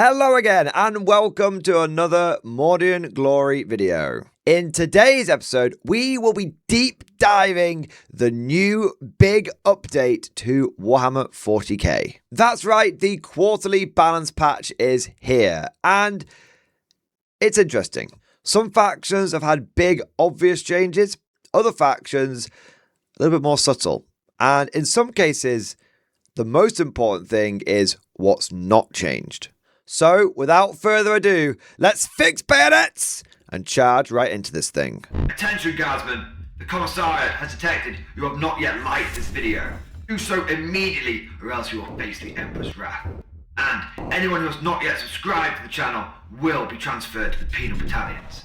Hello again and welcome to another Mordian Glory video. In today's episode, we will be deep diving the new big update to Warhammer 40k. That's right, the quarterly balance patch is here and it's interesting. Some factions have had big obvious changes, other factions a little bit more subtle. And in some cases, the most important thing is what's not changed. So, without further ado, let's fix bayonets and charge right into this thing. Attention, Guardsmen. The Commissariat has detected you have not yet liked this video. Do so immediately, or else you will face the Emperor's wrath. And anyone who has not yet subscribed to the channel will be transferred to the penal battalions.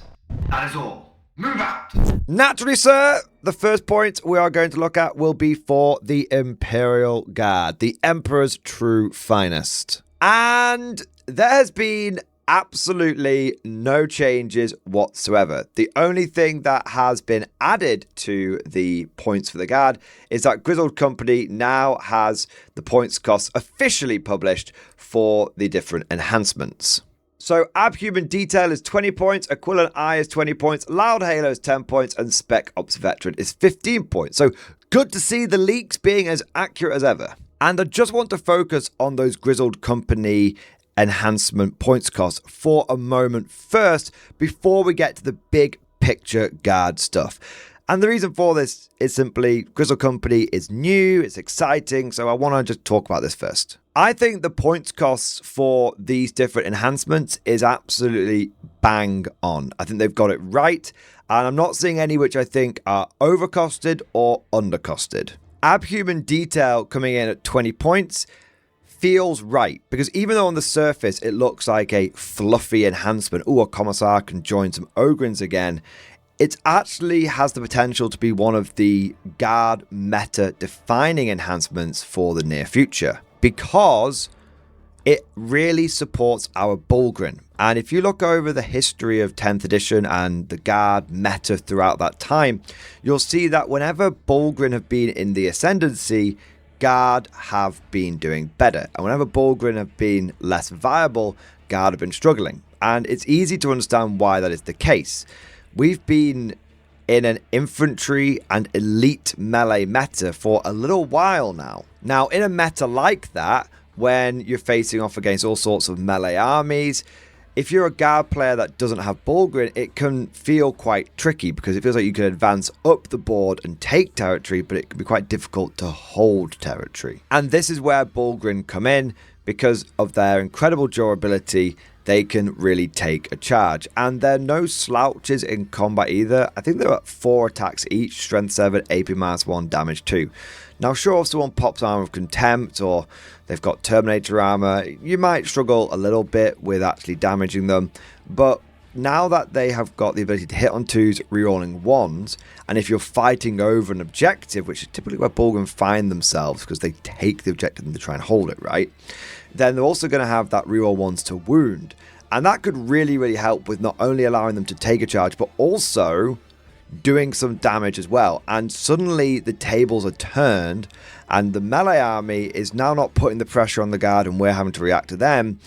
That is all. Move out! Naturally, sir, the first point we are going to look at will be for the Imperial Guard, the Emperor's true finest. And there has been absolutely no changes whatsoever. The only thing that has been added to the points for the Guard is that Grizzled Company now has the points costs officially published for the different enhancements. So Abhuman Detail is 20 points, Equivalent Eye is 20 points, Loud Halo is 10 points, and Spec Ops Veteran is 15 points. So good to see the leaks being as accurate as ever. And I just want to focus on those Grizzled Company enhancement points costs for a moment first before we get to the big picture Guard stuff. And the reason for this is simply Grizzled Company is new, it's exciting, so I want to just talk about this first. I think the points costs for these different enhancements is absolutely bang on. I think they've got it right, and I'm not seeing any which I think are overcosted or undercosted. Abhuman Detail coming in at 20 points feels right, because even though on the surface it looks like a fluffy enhancement, a Commissar can join some Ogryns again, it actually has the potential to be one of the Guard meta defining enhancements for the near future, because it really supports our Bulgryn. And if you look over the history of 10th edition and the Guard meta throughout that time, you'll see that whenever Bulgryn have been in the ascendancy, Guard have been doing better. And whenever Bulgryn have been less viable, Guard have been struggling. And it's easy to understand why that is the case. We've been in an infantry and elite melee meta for a little while now. Now, in a meta like that, when you're facing off against all sorts of melee armies, if you're a Guard player that doesn't have Bulgryn, it can feel quite tricky because it feels like you can advance up the board and take territory, but it can be quite difficult to hold territory. And this is where Bulgryn come in because of their incredible durability. They can really take a charge. And they're no slouches in combat either. I think they're at 4 attacks each, strength 7, AP -1, damage 2. Now, sure, if someone pops Armor of Contempt or they've got Terminator armor, you might struggle a little bit with actually damaging them. But now that they have got the ability to hit on 2s, rerolling 1s, and if you're fighting over an objective, which is typically where Bulgryn find themselves because they take the objective and they try and hold it, right? Then they're also going to have that reroll 1s to wound. And that could really, really help with not only allowing them to take a charge, but also doing some damage as well. And suddenly the tables are turned and the melee army is now not putting the pressure on the Guard and we're having to react to them.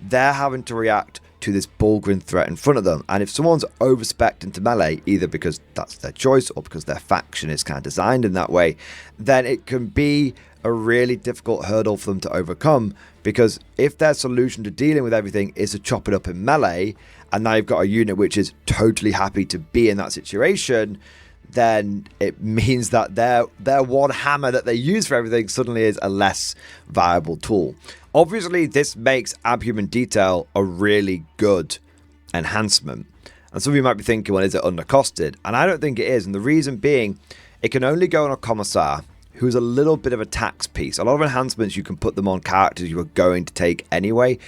They're having to react to this Bulgryn threat in front of them. And if someone's overspec'd into melee, either because that's their choice or because their faction is kind of designed in that way, then it can be a really difficult hurdle for them to overcome, because if their solution to dealing with everything is to chop it up in melee, and now you've got a unit which is totally happy to be in that situation, then it means that their one hammer that they use for everything suddenly is a less viable tool. Obviously, this makes Abhuman Detail a really good enhancement. And some of you might be thinking, well, is it undercosted? And I don't think it is. And the reason being, it can only go on a Commissar who's a little bit of a tax piece. A lot of enhancements, you can put them on characters you are going to take anyway.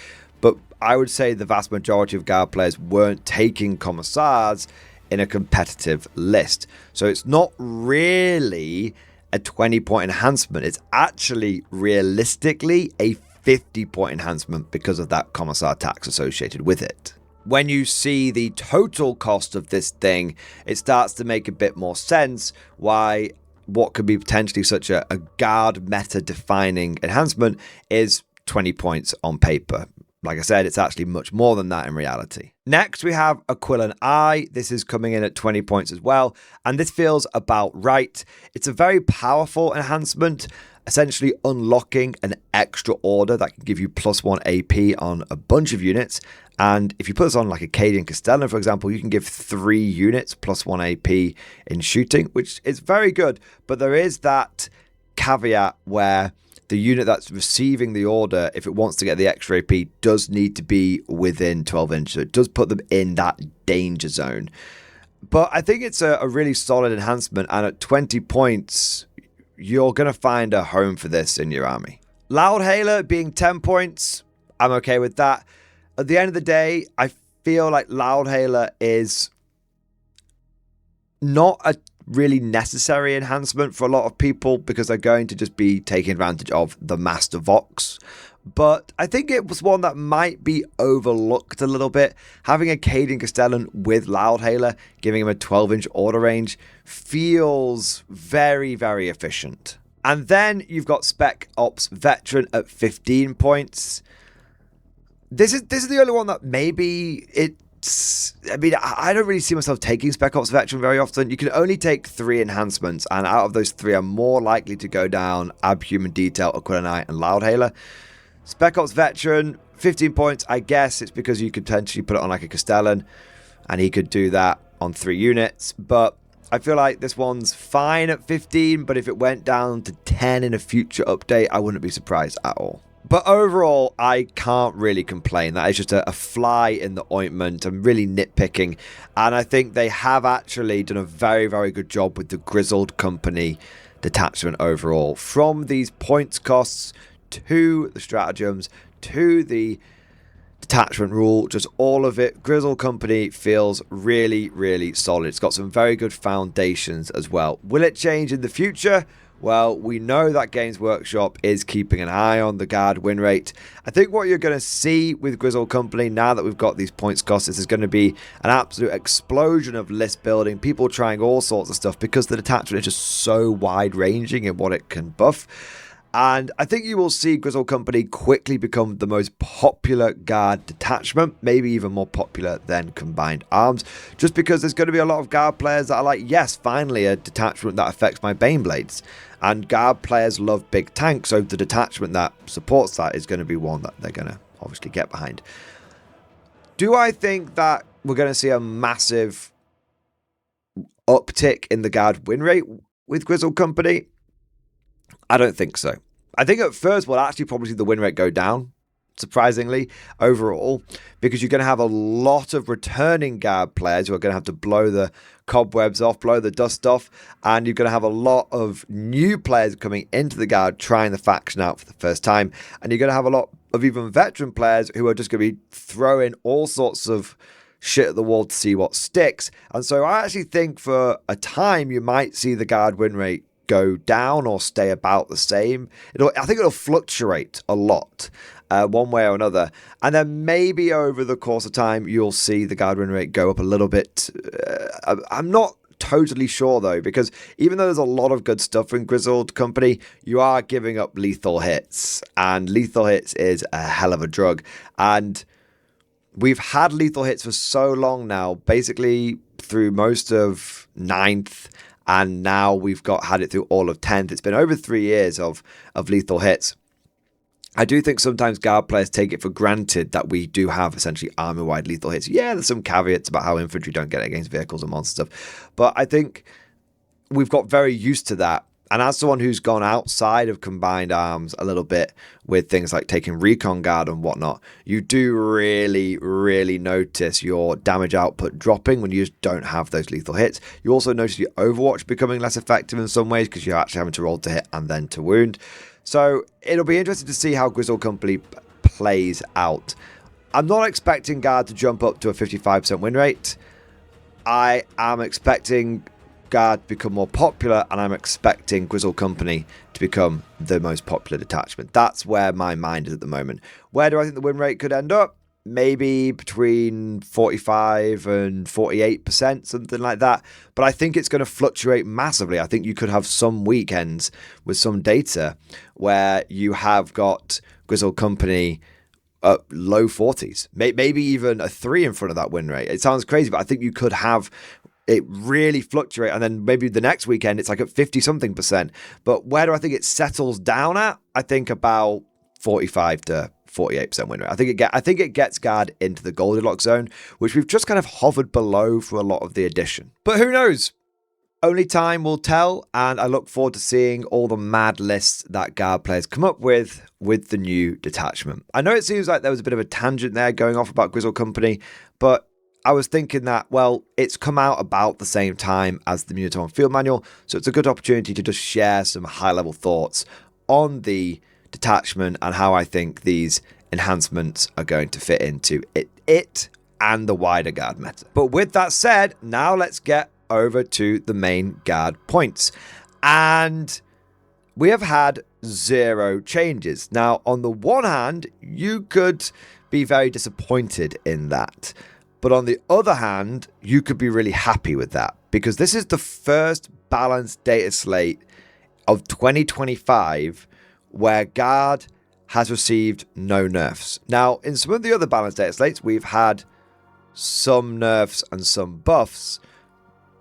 But I would say the vast majority of Guard players weren't taking Commissars in a competitive list. So it's not really a 20-point enhancement. It's actually realistically a 50-point enhancement because of that Commissar tax associated with it. When you see the total cost of this thing, it starts to make a bit more sense why what could be potentially such a Guard meta defining enhancement is 20 points on paper. like I said, it's actually much more than that in reality. Next, we have Aquila Eye. This is coming in at 20 points as well, and this feels about right. It's a very powerful enhancement, essentially unlocking an extra order that can give you +1 AP on a bunch of units. And if you put this on like a Cadian Castellan, for example, you can give 3 units +1 AP in shooting, which is very good. But there is that caveat where the unit that's receiving the order, if it wants to get the extra AP, does need to be within 12 inches. So it does put them in that danger zone. But I think it's a really solid enhancement. And at 20 points, you're going to find a home for this in your army. Loudhailer being 10 points, I'm okay with that. At the end of the day, I feel like Loudhailer is not a really necessary enhancement for a lot of people because they're going to just be taking advantage of the Master Vox. But I think it was one that might be overlooked a little bit. Having a Cadian Castellan with Loudhailer, giving him a 12-inch order range, feels very, very efficient. And then you've got Spec Ops Veteran at 15 points. This is the only one that maybe it's... I mean, I don't really see myself taking Spec Ops Veteran very often. You can only take 3 enhancements, and out of those 3 are more likely to go down Abhuman Detail, Aquila Knight, and Loudhailer. Spec Ops Veteran, 15 points. I guess it's because you could potentially put it on like a Castellan, and he could do that on 3 units. But I feel like this one's fine at 15, but if it went down to 10 in a future update, I wouldn't be surprised at all. But overall, I can't really complain. That is just a fly in the ointment. I'm really nitpicking. And I think they have actually done a very, very good job with the Grizzled Company detachment overall. From these points costs to the stratagems to the detachment rule, just all of it. Grizzled Company feels really, really solid. It's got some very good foundations as well. Will it change in the future? Well, we know that Games Workshop is keeping an eye on the guard win rate. I think what you're going to see with Grizzled Company, now that we've got these points costs, is going to be an absolute explosion of list building, people trying all sorts of stuff, because the detachment is just so wide-ranging in what it can buff. And I think you will see Grizzled Company quickly become the most popular guard detachment, maybe even more popular than Combined Arms, just because there's going to be a lot of guard players that are like, yes, finally a detachment that affects my Baneblades. And guard players love big tanks, so the detachment that supports that is going to be one that they're going to obviously get behind. Do I think that we're going to see a massive uptick in the guard win rate with Grizzled Company? I don't think so. I think at first we'll actually probably see the win rate go down, surprisingly, overall, because you're going to have a lot of returning guard players who are going to have to blow the cobwebs off, blow the dust off, and you're going to have a lot of new players coming into the guard trying the faction out for the first time, and you're going to have a lot of even veteran players who are just going to be throwing all sorts of shit at the wall to see what sticks. And so I actually think for a time you might see the guard win rate go down or stay about the same. I think it'll fluctuate a lot, one way or another. And then maybe over the course of time, you'll see the guard win rate go up a little bit. I'm not totally sure, though, because even though there's a lot of good stuff in Grizzled Company, you are giving up lethal hits. And lethal hits is a hell of a drug. And we've had lethal hits for so long now, basically through most of 9th, and now we've had it through all of 10th. It's been over 3 years of lethal hits. I do think sometimes guard players take it for granted that we do have essentially army-wide lethal hits. Yeah, there's some caveats about how infantry don't get it against vehicles and monster stuff. But I think we've got very used to that. And as someone who's gone outside of Combined Arms a little bit with things like taking Recon Guard and whatnot, you do really, really notice your damage output dropping when you just don't have those lethal hits. You also notice your Overwatch becoming less effective in some ways because you're actually having to roll to hit and then to wound. So it'll be interesting to see how Grizzled Company plays out. I'm not expecting Guard to jump up to a 55% win rate. I am expecting Guard to become more popular, and I'm expecting Grizzled Company to become the most popular detachment. That's where my mind is at the moment. Where do I think the win rate could end up? Maybe between 45 and 48%, something like that. But I think it's going to fluctuate massively. I think you could have some weekends with some data where you have got Grizzled Company low 40s, maybe even a 3 in front of that win rate. It sounds crazy, but I think you could have it really fluctuate, and then maybe the next weekend it's like at 50 something percent. But where do I think it settles down at? I think about 45 to 48% win rate. I think it gets Guard into the Goldilocks zone, which we've just kind of hovered below for a lot of the edition. But who knows? Only time will tell, and I look forward to seeing all the mad lists that Guard players come up with the new detachment. I know it seems like there was a bit of a tangent there going off about Grizzled Company, but I was thinking that, well, it's come out about the same time as the Munitone Field Manual, so it's a good opportunity to just share some high-level thoughts on the detachment and how I think these enhancements are going to fit into it and the wider Guard meta. But with that said, now let's get over to the main Guard points. And we have had 0 changes. Now, on the one hand, you could be very disappointed in that. But on the other hand, you could be really happy with that, because this is the first balanced data slate of 2025 where Guard has received no nerfs. Now, in some of the other balanced data slates, we've had some nerfs and some buffs,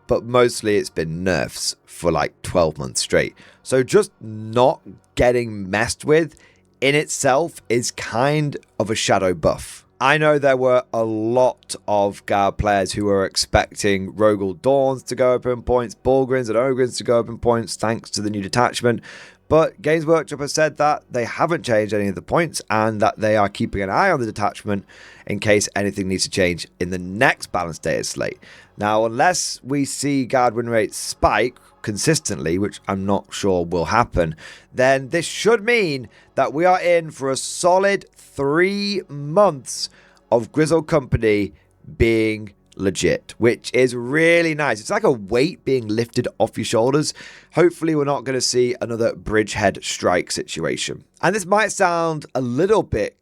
but mostly it's been nerfs for like 12 months straight. So just not getting messed with in itself is kind of a shadow buff. I know there were a lot of Guard players who were expecting Rogal Dawns to go up in points, Bulgrins and Ogrins to go up in points thanks to the new detachment. But Games Workshop has said that they haven't changed any of the points and that they are keeping an eye on the detachment in case anything needs to change in the next balanced data slate. Now, unless we see Guard win rates spike consistently, which I'm not sure will happen, then this should mean that we are in for a solid 3 months of Grizzled Company being legit, which is really nice. It's like a weight being lifted off your shoulders. Hopefully we're not going to see another bridgehead strike situation. And this might sound a little bit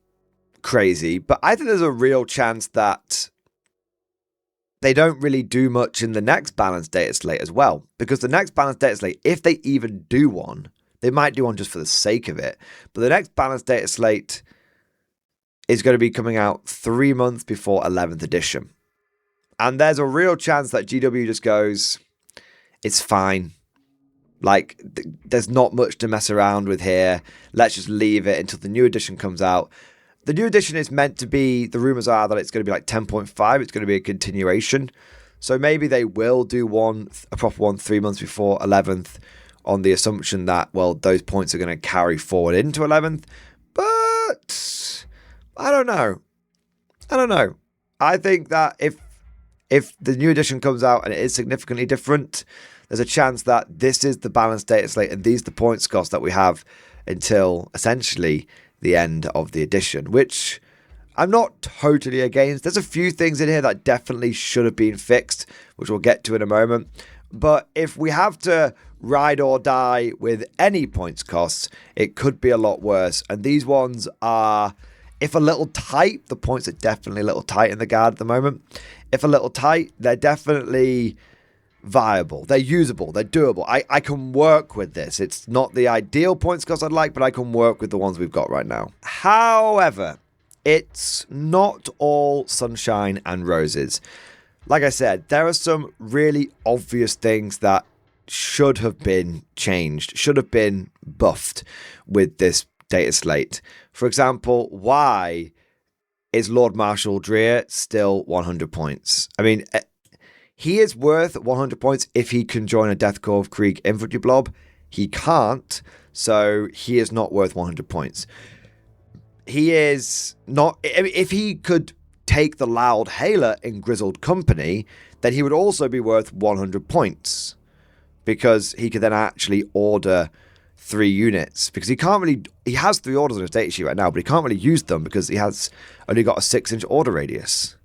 crazy, but I think there's a real chance that they don't really do much in the next balanced data slate as well, because the next balanced data slate, if they even do one, they might do one just for the sake of it, but the next balanced data slate is going to be coming out 3 months before 11th edition. And there's a real chance that GW just goes, it's fine. Like, there's not much to mess around with here. Let's just leave it until the new edition comes out. The new edition is meant to be, the rumors are that it's going to be like 10.5. It's going to be a continuation. So maybe they will do a proper one 3 months before 11th on the assumption that, well, those points are going to carry forward into 11th. But I don't know. I think that if the new edition comes out and it is significantly different, there's a chance that this is the balanced data slate and these are the points cost that we have until essentially the end of the edition, which I'm not totally against. There's a few things in here that definitely should have been fixed, which we'll get to in a moment. But if we have to ride or die with any points costs, it could be a lot worse. And these ones are, if a little tight, the points are definitely a little tight in the Guard at the moment. If a little tight, they're definitely viable. They're usable. They're doable. I can work with this. It's not the ideal points cost I'd like, but I can work with the ones we've got right now. However, it's not all sunshine and roses. Like I said, there are some really obvious things that should have been changed, should have been buffed with this data slate. For example, why is Lord Marshal Dreer still 100 points? I mean, he is worth 100 points if he can join a Death Korps Krieg infantry blob. He can't, so he is not worth 100 points. He is not... If he could take the Loud Hailer in Grizzled Company, then he would also be worth 100 points, because he could then actually order 3 units, because he can't really... He has 3 orders on his data sheet right now, but he can't really use them because he has only got a 6-inch order radius.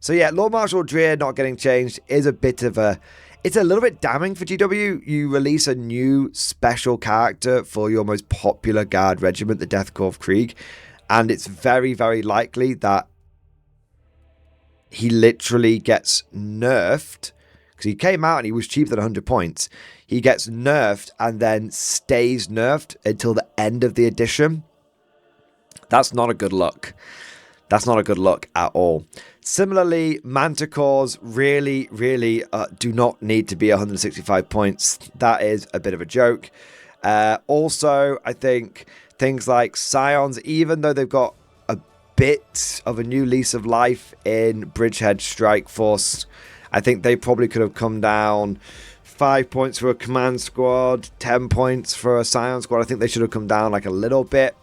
So yeah, Lord Marshal Dreer not getting changed is a bit of a... It's a little bit damning for GW. You release a new special character for your most popular Guard regiment, the Death Korps Krieg, and it's very, very likely that he literally gets nerfed, because he came out and he was cheaper than 100 points. He gets nerfed and then stays nerfed until the end of the edition. That's not a good look. That's not a good look at all. Similarly, Manticores really, really do not need to be 165 points. That is a bit of a joke. Also, I think things like Scions, even though they've got a bit of a new lease of life in Bridgehead Strike Force, I think they probably could have come down 5 points for a command squad, 10 points for a Scion squad. I think they should have come down like a little bit.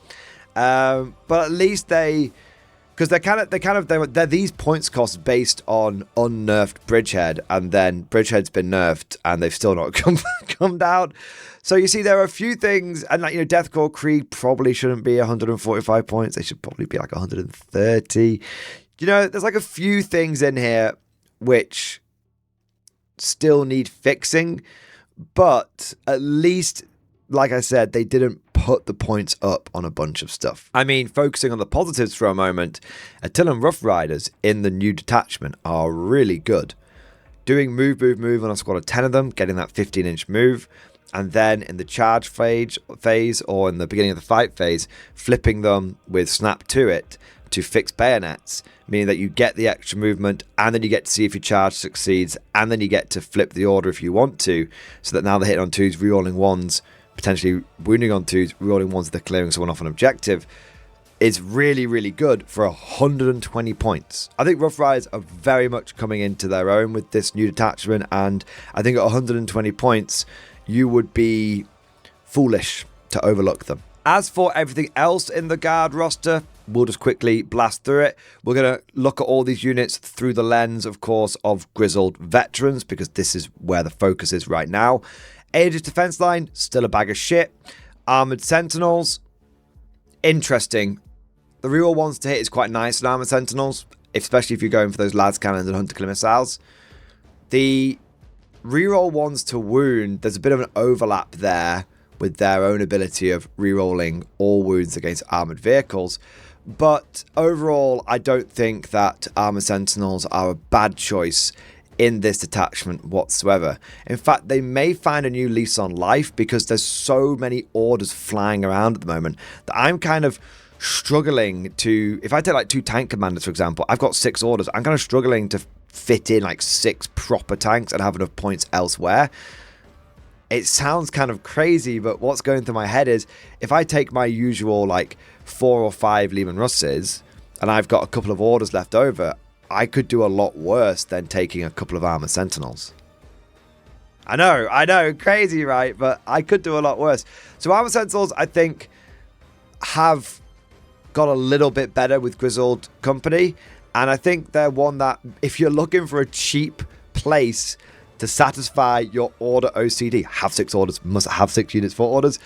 But at least because they're these points costs based on unnerfed Bridgehead, and then Bridgehead's been nerfed and they've still not come down. So you see, there are a few things, and like, you know, Deathcore Creed probably shouldn't be 145 points. They should probably be like 130. You know, there's like a few things in here which still need fixing, but at least, like I said, they didn't put the points up on a bunch of stuff. I mean, focusing on the positives for a moment, Attilan Rough Riders in the new detachment are really good. Doing move on a squad of 10 of them, getting that 15-inch move, and then in the charge phase or in the beginning of the fight phase, flipping them with snap to it to fix bayonets, meaning that you get the extra movement, and then you get to see if your charge succeeds, and then you get to flip the order if you want to, so that now they're hitting on 2s, rerolling 1s, potentially wounding on 2s, rerolling 1s, they're clearing someone off an objective, is really, really good for 120 points. I think Rough Riders are very much coming into their own with this new detachment, and I think at 120 points, you would be foolish to overlook them. As for everything else in the Guard roster, we'll just quickly blast through it. We're going to look at all these units through the lens, of course, of Grizzled veterans, because this is where the focus is right now. Aegis Defense Line, still a bag of shit. Armored Sentinels, interesting. The reroll ones to hit is quite nice in Armored Sentinels, especially if you're going for those Lads Cannons and Hunter Killer Missiles. The reroll ones to wound, there's a bit of an overlap there with their own ability of rerolling all wounds against armored vehicles. But overall, I don't think that Armored Sentinels are a bad choice in this detachment whatsoever. In fact, they may find a new lease on life because there's so many orders flying around at the moment that I'm kind of struggling to... If I take like 2 tank commanders, for example, I've got 6 orders. I'm kind of struggling to fit in like 6 proper tanks and have enough points elsewhere. It sounds kind of crazy, but what's going through my head is if I take my usual like 4 or 5 Lehman Russes and I've got a couple of orders left over, I could do a lot worse than taking a couple of Armored Sentinels. I know, crazy, right? But I could do a lot worse. So Armored Sentinels, I think, have got a little bit better with Grizzled Company. And I think they're one that, if you're looking for a cheap place to satisfy your order OCD, have 6 orders, must have 6 units for orders,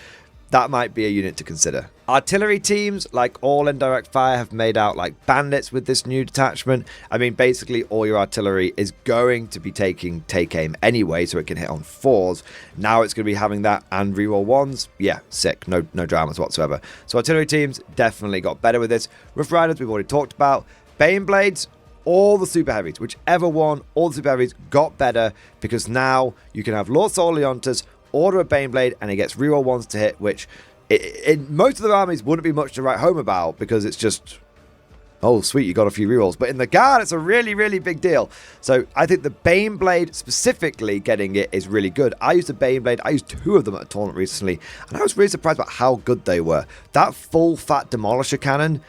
that might be a unit to consider. Artillery teams, like all indirect fire, have made out like bandits with this new detachment. I mean, basically all your artillery is going to be taking take aim anyway, so it can hit on 4s. Now it's going to be having that and reroll 1s. Yeah, sick. No dramas whatsoever. So artillery teams definitely got better with this. Rough Riders, we've already talked about. Baneblades, all the super heavies, whichever one, all the super heavies got better because now you can have Lord Sol Leontas, order a Baneblade, and it gets reroll 1s to hit, which in most of the armies wouldn't be much to write home about because it's just, oh sweet, you got a few rerolls. But in the Guard, it's a really, really big deal. So I think the Baneblade specifically getting it is really good. I used a Baneblade, I used 2 of them at a tournament recently, and I was really surprised about how good they were. That full fat Demolisher Cannon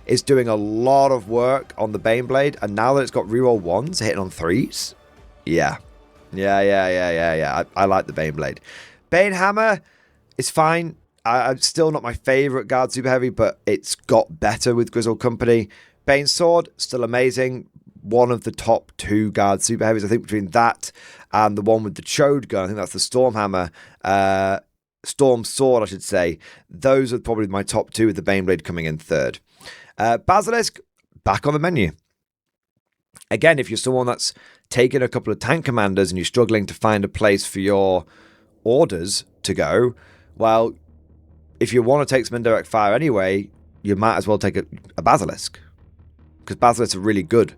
is doing a lot of work on the Baneblade, and now that it's got reroll 1s hitting on 3s, yeah. I like the Baneblade. Bane Hammer is fine. I'm still not my favourite Guard Super Heavy, but it's got better with Grizzled Company. Bane Sword, still amazing. One of the top 2 Guard Super Heavies, I think, between that and the one with the Chode gun. I think that's the Storm Hammer. Storm Sword, I should say. Those are probably my top 2, with the Baneblade coming in 3rd. Basilisk, back on the menu. Again, if you're someone that's taken a couple of tank commanders and you're struggling to find a place for your orders to go, well, if you want to take some indirect fire anyway, you might as well take a Basilisk, because Basilisks are really good.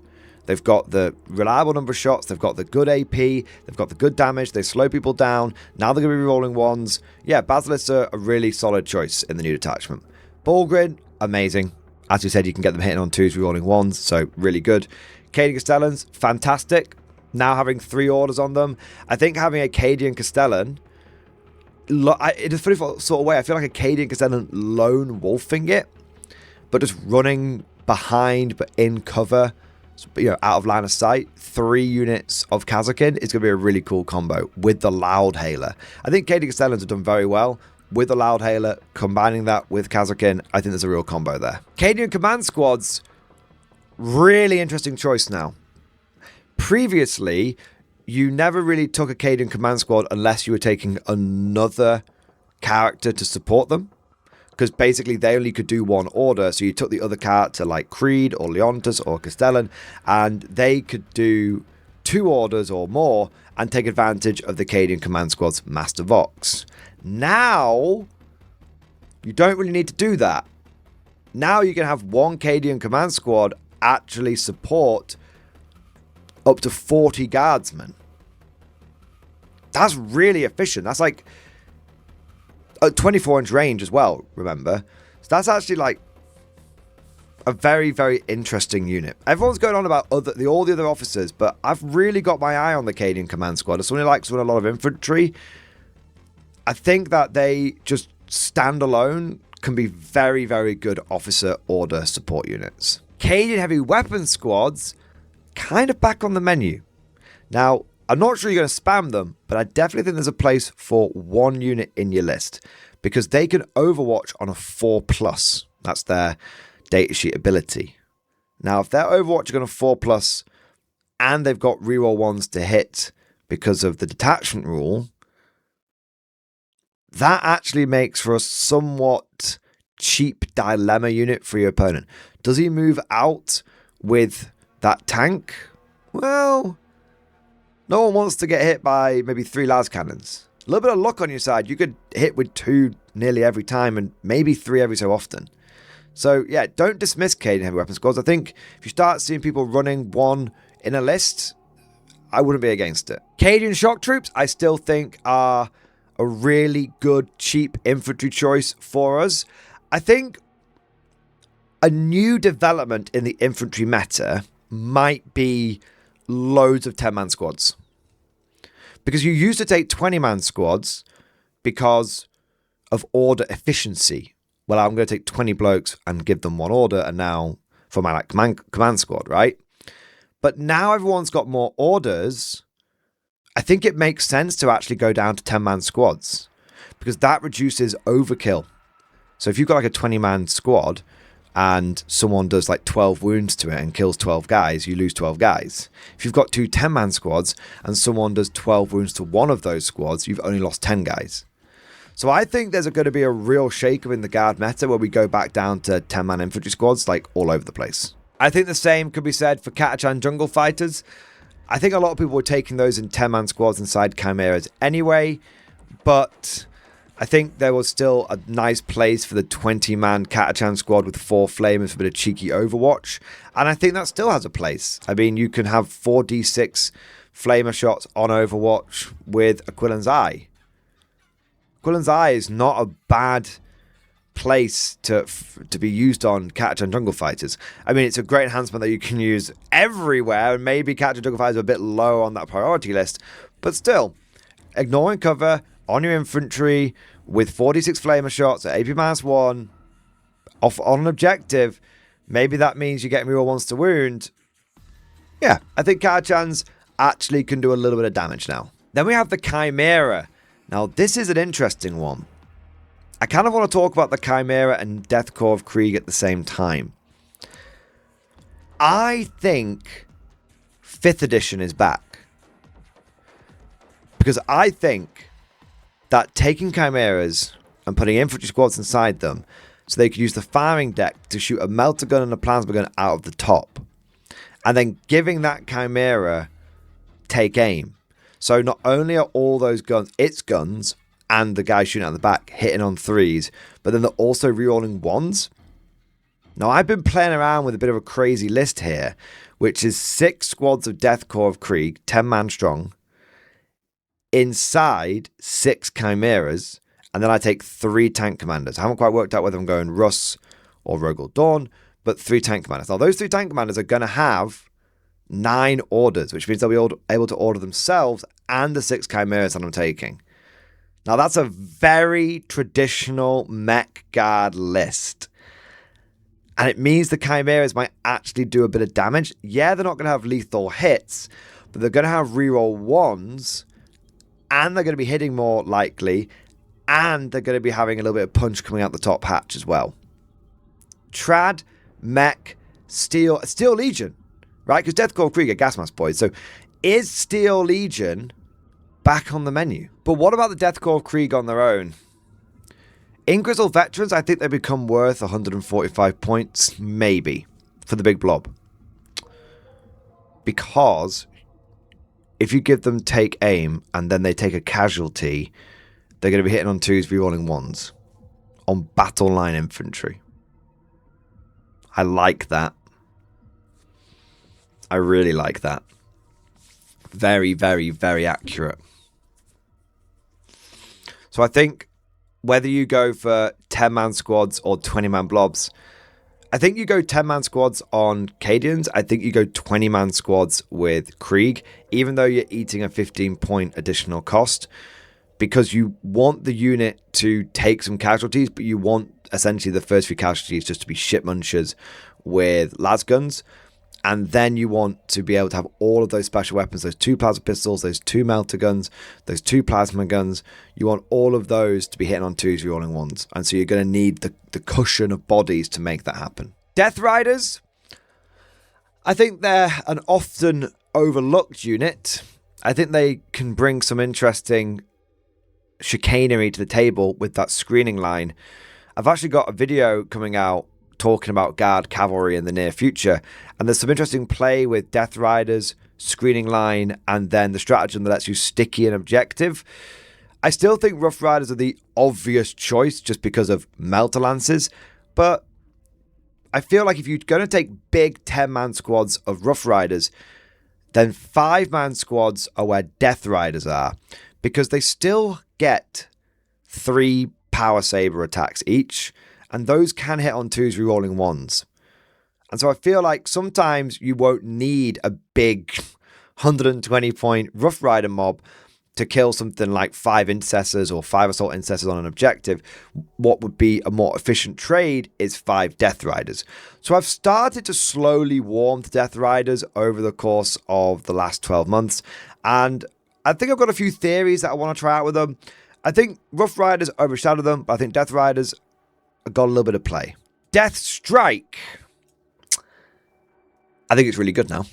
They've got the reliable number of shots, they've got the good AP, they've got the good damage, they slow people down, now they're going to be rolling 1s. Yeah, Basilisks are a really solid choice in the new detachment. Bulgrin, amazing. As we said, you can get them hitting on 2s, rerolling 1s, so really good. Cadian Castellans, fantastic. Now having 3 orders on them. I think having a Cadian Castellan, in a funny sort of way, I feel like a Cadian Castellan lone wolfing it, but just running behind, but in cover, out of line of sight. 3 units of Kazakin is going to be a really cool combo with the Loudhailer. I think Cadian Castellans have done very well with the Loudhailer, combining that with Kazakin. I think there's a real combo there. Cadian Command Squads, really interesting choice now. Previously, you never really took a Cadian Command Squad unless you were taking another character to support them. Because basically they only could do 1 order, so you took the other character like Creed or Leontus or Castellan, and they could do 2 orders or more and take advantage of the Cadian Command Squad's Master Vox. Now, you don't really need to do that. Now you can have 1 Cadian Command Squad actually support up to 40 guardsmen. That's really efficient. That's like a 24-inch range as well, remember? So that's actually like a very, very interesting unit. Everyone's going on about all the other officers, but I've really got my eye on the Cadian Command Squad. As someone who likes to run a lot of infantry, I think that they just stand alone can be very, very good officer order support units. Cadian Heavy Weapon Squads, kind of back on the menu. Now, I'm not sure you're going to spam them, but I definitely think there's a place for 1 unit in your list because they can overwatch on a 4+. That's their datasheet ability. Now, if they're overwatching on a 4+, and they've got reroll 1s to hit because of the detachment rule, that actually makes for a somewhat cheap dilemma unit for your opponent. Does he move out with that tank? Well, no one wants to get hit by maybe 3 las cannons. A little bit of luck on your side. You could hit with 2 nearly every time and maybe 3 every so often. So yeah, don't dismiss Cadian Heavy Weapon Squads. I think if you start seeing people running 1 in a list, I wouldn't be against it. Cadian Shock Troops, I still think are a really good, cheap infantry choice for us. I think a new development in the infantry meta might be loads of 10-man squads. Because you used to take 20-man squads because of order efficiency. Well, I'm going to take 20 blokes and give them 1 order, and now for my command squad, right? But now everyone's got more orders. I think it makes sense to actually go down to 10-man squads because that reduces overkill. So if you've got like a 20-man squad and someone does like 12 wounds to it and kills 12 guys, you lose 12 guys. If you've got 2 10-man squads and someone does 12 wounds to one of those squads, you've only lost 10 guys. So I think there's going to be a real shake-up in the guard meta where we go back down to 10-man infantry squads like all over the place. I think the same could be said for Katachan jungle fighters. I think a lot of people were taking those in 10-man squads inside chimeras anyway, but I think there was still a nice place for the 20-man Katachan squad with 4 flamers for a bit of cheeky overwatch, and I think that still has a place. I mean, you can have 4d6 flamer shots on overwatch with Aquilon's Eye. Aquilon's Eye is not a bad place to be used on Katachan jungle fighters. I mean, it's a great enhancement that you can use everywhere, and maybe Katachan jungle fighters are a bit low on that priority list, but still, ignoring cover on your infantry with 46 flamer shots at AP-1 off on an objective, maybe that means you're getting reroll 1s to wound. Yeah, I think Katachans actually can do a little bit of damage now. Then we have the Chimera. Now, this is an interesting one. I kind of want to talk about the Chimera and Deathcore of Krieg at the same time. I think 5th edition is back. Because I think that taking Chimeras and putting infantry squads inside them so they could use the firing deck to shoot a melter gun and a plasma gun out of the top. And then giving that Chimera take aim. So not only are all those guns, its guns, and the guy shooting out the back hitting on 3s, but then they're also rerolling 1s. Now, I've been playing around with a bit of a crazy list here, which is 6 squads of Deathcore of Krieg, 10-man strong, inside 6 Chimeras, and then I take 3 tank commanders. I haven't quite worked out whether I'm going Russ or Rogel Dawn, but 3 tank commanders. Now, those 3 tank commanders are going to have 9 orders, which means they'll be able to order themselves and the 6 chimeras that I'm taking. Now, that's a very traditional mech guard list. And it means the chimeras might actually do a bit of damage. Yeah, they're not going to have lethal hits, but they're going to have reroll 1s, and they're going to be hitting more likely, and they're going to be having a little bit of punch coming out the top hatch as well. Trad, Mech, Steel Legion, right? Because Deathcore Krieg are gas mask boys. So is Steel Legion back on the menu? But what about the Deathcore Krieg on their own? In Grizzled Veterans, I think they become worth 145 points, maybe, for the big blob. Because if you give them take aim and then they take a casualty, they're going to be hitting on 2s, rerolling 1s on battle line infantry. I like that. I really like that. Very, very, very accurate. So I think whether you go for 10-man squads or 20-man blobs, I think you go 10-man squads on Cadians. I think you go 20-man squads with Krieg, even though you're eating a 15-point additional cost, because you want the unit to take some casualties, but you want essentially the first few casualties just to be shit munchers with las guns. And then you want to be able to have all of those special weapons, those 2 plasma pistols, those 2 melter guns, those 2 plasma guns. You want all of those to be hitting on 2s, rerolling 1s. And so you're going to need the cushion of bodies to make that happen. Death Riders, I think they're an often overlooked unit. I think they can bring some interesting chicanery to the table with that screening line. I've actually got a video coming out talking about guard cavalry in the near future, and there's some interesting play with Death Riders, screening line, and then the stratagem that lets you sticky and objective. I still think Rough Riders are the obvious choice just because of Melter Lances, but I feel like if you're going to take big 10-man squads of Rough Riders, then 5-man squads are where Death Riders are, because they still get 3 Power Saber attacks each, and those can hit on 2s, rerolling 1s. And so I feel like sometimes you won't need a big 120-point Rough Rider mob to kill something like 5 Intercessors or 5 Assault Intercessors on an objective. What would be a more efficient trade is 5 Death Riders. So I've started to slowly warm to Death Riders over the course of the last 12 months. And I think I've got a few theories that I want to try out with them. I think Rough Riders overshadow them, but I think Death Riders got a little bit of play. Death Strike. I think it's really good now.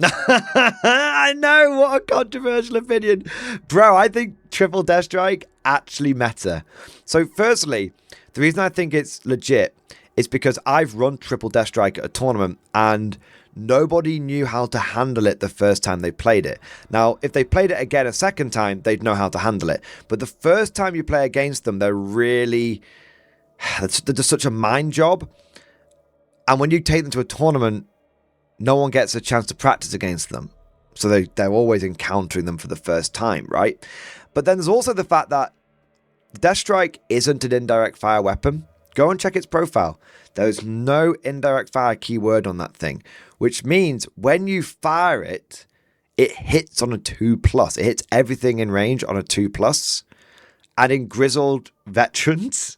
I know, what a controversial opinion. Bro, I think Triple Death Strike actually meta. So firstly, the reason I think it's legit is because I've run Triple Death Strike at a tournament and nobody knew how to handle it the first time they played it. Now, if they played it again a second time, they'd know how to handle it. But the first time you play against them, they're just such a mind job. And when you take them to a tournament, no one gets a chance to practice against them. So they're always encountering them for the first time, right? But then there's also the fact that Death Strike isn't an indirect fire weapon. Go and check its profile. There's no indirect fire keyword on that thing, which means when you fire it, it hits on a 2+. It hits everything in range on a 2+. And in Grizzled Veterans,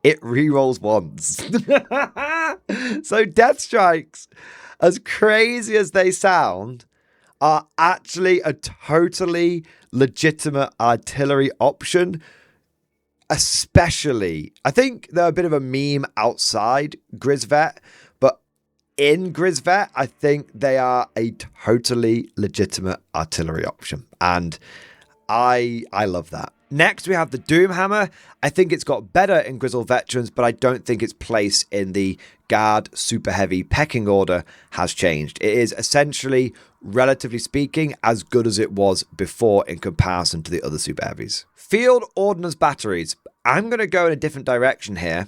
it rerolls 1s. So Death Strikes, as crazy as they sound, are actually a totally legitimate artillery option. Especially, I think they're a bit of a meme outside Grizzvet, but in Grizzvet, I think they are a totally legitimate artillery option. And I love that. Next, we have the Doomhammer. I think it's got better in Grizzled Veterans, but I don't think its place in the Guard Super Heavy pecking order has changed. It is essentially, relatively speaking, as good as it was before in comparison to the other Super Heavies. Field Ordnance Batteries. I'm going to go in a different direction here.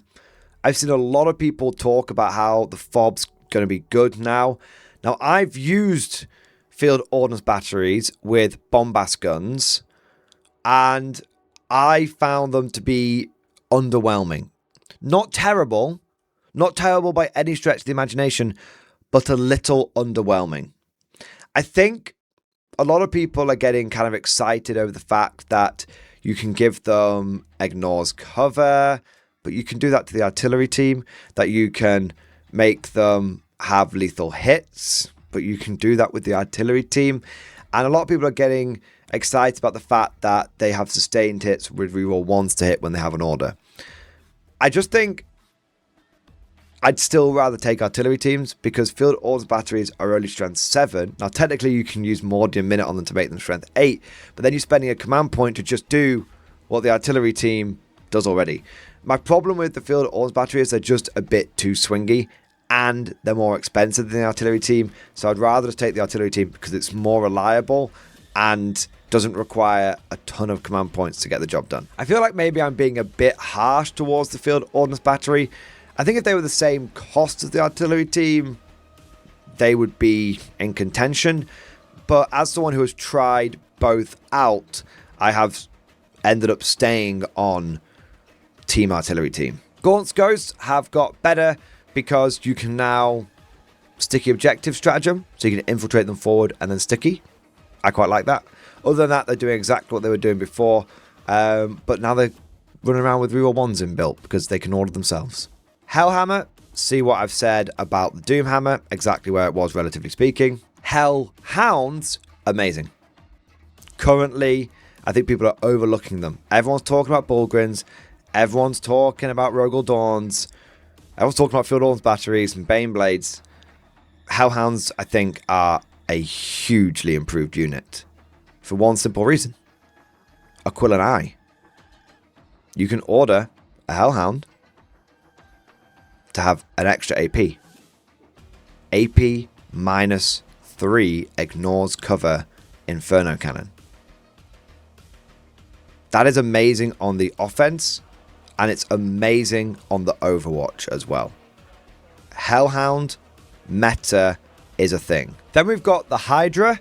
I've seen a lot of people talk about how the FOB's going to be good now. Now, I've used Field Ordnance Batteries with bombast guns, and I found them to be underwhelming. Not terrible, Not terrible by any stretch of the imagination, but a little underwhelming. I think a lot of people are getting kind of excited over the fact that you can give them ignores cover, but you can do that to the artillery team, that you can make them have lethal hits, but you can do that with the artillery team. And a lot of people are getting excited about the fact that they have sustained hits with reroll ones to hit when they have an order. I just think I'd still rather take artillery teams because field ordnance batteries are only strength 7. Now, technically, you can use Mordian minute on them to make them strength 8, but then you're spending a command point to just do what the artillery team does already. My problem with the field ordnance battery is they're just a bit too swingy and they're more expensive than the artillery team. So I'd rather just take the artillery team because it's more reliable and doesn't require a ton of command points to get the job done. I feel like maybe I'm being a bit harsh towards the field ordnance battery. I think if they were the same cost as the artillery team, they would be in contention. But as someone who has tried both out, I have ended up staying on team artillery team. Gaunt's Ghosts have got better because you can now sticky objective stratagem, so you can infiltrate them forward and then sticky. I quite like that. Other than that, they're doing exactly what they were doing before, but now they're running around with reroll ones inbuilt because they can order themselves. Hellhammer, see what I've said about the Doomhammer, exactly where it was relatively speaking. Hellhounds, amazing. Currently, I think people are overlooking them. Everyone's talking about Bullgrins, everyone's talking about Rogal Dawns, everyone's talking about Field Ordnance batteries and Baneblades. Hellhounds, I think, are a hugely improved unit. For one simple reason. Aquila and I. You can order a Hellhound to have an extra AP. AP -3 ignores cover Inferno Cannon. That is amazing on the offense, and it's amazing on the Overwatch as well. Hellhound meta is a thing. Then we've got the Hydra.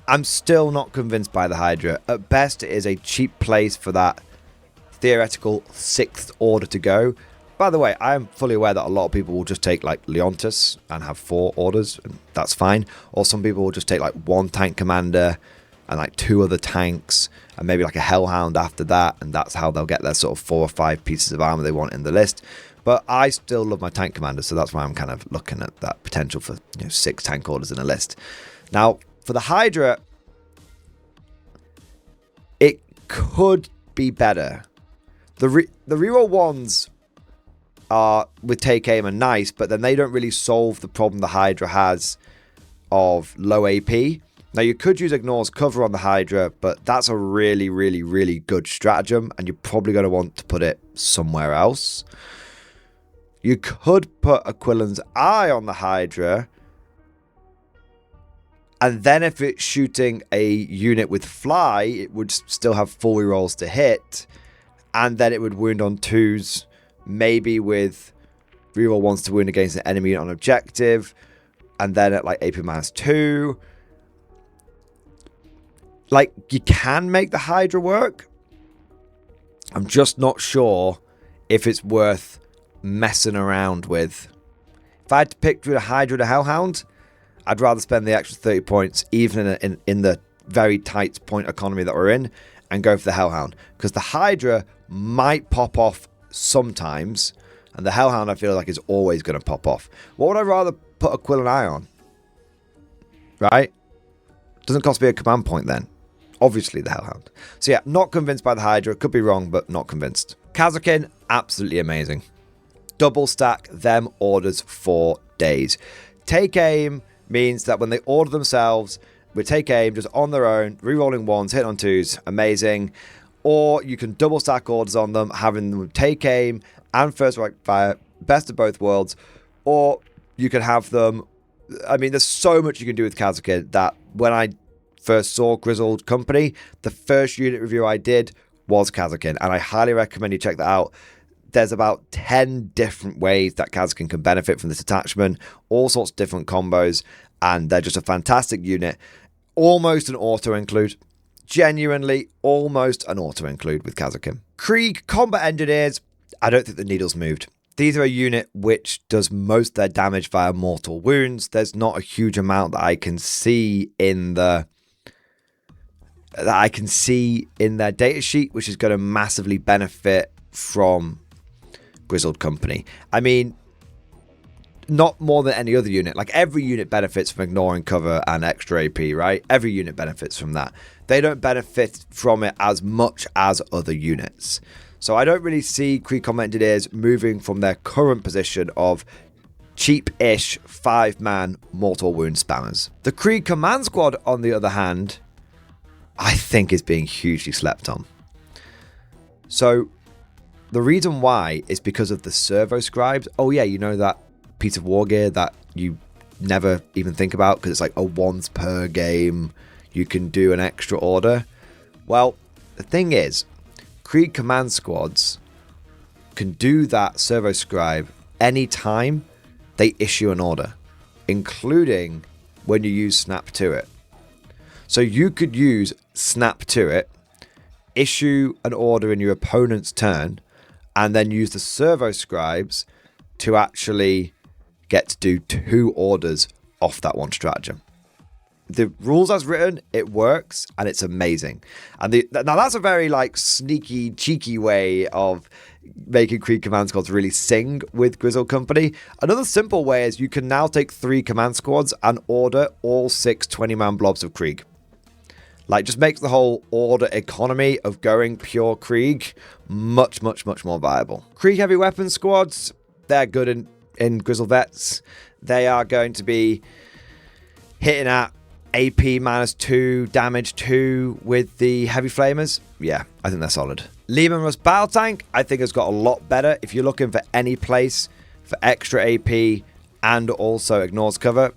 I'm still not convinced by the Hydra. At best, it is a cheap place for that theoretical 6th order to go. By the way, I am fully aware that a lot of people will just take like Leontis and have 4 orders, and that's fine. Or some people will just take like 1 tank commander and like 2 other tanks and maybe like a Hellhound after that, and that's how they'll get their sort of 4 or 5 pieces of armor they want in the list. But I still love my tank commander, so that's why I'm kind of looking at that potential for 6 tank orders in a list. Now, for the Hydra, it could be better. The reroll ones are with take aim and nice, but then they don't really solve the problem the Hydra has of low AP. Now, you could use ignores cover on the Hydra, but that's a really, really, really good stratagem, and you're probably going to want to put it somewhere else. You could put Aquilan's Eye on the Hydra, and then if it's shooting a unit with fly, it would still have 4 rerolls to hit, and then it would wound on 2s, maybe with reroll 1s to wound against an enemy unit on objective, and then at like AP -2. Like, you can make the Hydra work. I'm just not sure if it's worth messing around with. If I had to pick between a Hydra and a Hellhound, I'd rather spend the extra 30 points, even in the very tight point economy that we're in, and go for the Hellhound. Because the Hydra might pop off sometimes, and the Hellhound I feel like is always going to pop off. What would I rather put Aquila and Eye on? Right? Doesn't cost me a command point then. Obviously the Hellhound. So yeah, not convinced by the Hydra. Could be wrong, but not convinced. Kazakin, absolutely amazing. Double stack them orders for days. Take aim means that when they order themselves, with take aim just on their own, rerolling 1s, hit on 2s, amazing. Or you can double stack orders on them, having them take aim and first right fire, best of both worlds. Or you can have them, I mean, there's so much you can do with Kazakin that when I first saw Grizzled Company, the first unit review I did was Kazakin, and I highly recommend you check that out. There's about 10 different ways that Kazakin can benefit from this attachment, all sorts of different combos, and they're just a fantastic unit. Almost an auto-include. Genuinely, almost an auto-include with Kazakin. Krieg Combat Engineers, I don't think the needle's moved. These are a unit which does most of their damage via mortal wounds. There's not a huge amount that I can see in their data sheet, which is going to massively benefit from Grizzled Company. I mean, not more than any other unit. Like, every unit benefits from ignoring cover and extra AP, right? Every unit benefits from that. They don't benefit from it as much as other units. So I don't really see Krieg Combat Engineers moving from their current position of cheap-ish 5-man mortal wound spammers. The Krieg Command Squad, on the other hand, I think is being hugely slept on. So the reason why is because of the servo scribes. Oh yeah, you know that piece of war gear that you never even think about because it's like a once per game you can do an extra order. Well, the thing is, Krieg Command Squads can do that servo scribe anytime they issue an order, including when you use Snap to It. So you could use Snap to It, issue an order in your opponent's turn, and then use the servo scribes to actually get to do 2 orders off that one stratagem. The rules as written, it works, and it's amazing. And now that's a very like sneaky, cheeky way of making Krieg Command Squads really sing with Grizzled Company. Another simple way is you can now take 3 command squads and order all 6 20-man blobs of Krieg. Like, just makes the whole order economy of going pure Krieg much, much, much more viable. Krieg heavy weapon squads, they're good in Grizzled Vets. They are going to be hitting at AP -2, damage 2 with the heavy flamers. Yeah, I think they're solid. Lehman Russ Battle Tank, I think has got a lot better. If you're looking for any place for extra AP and also ignores cover,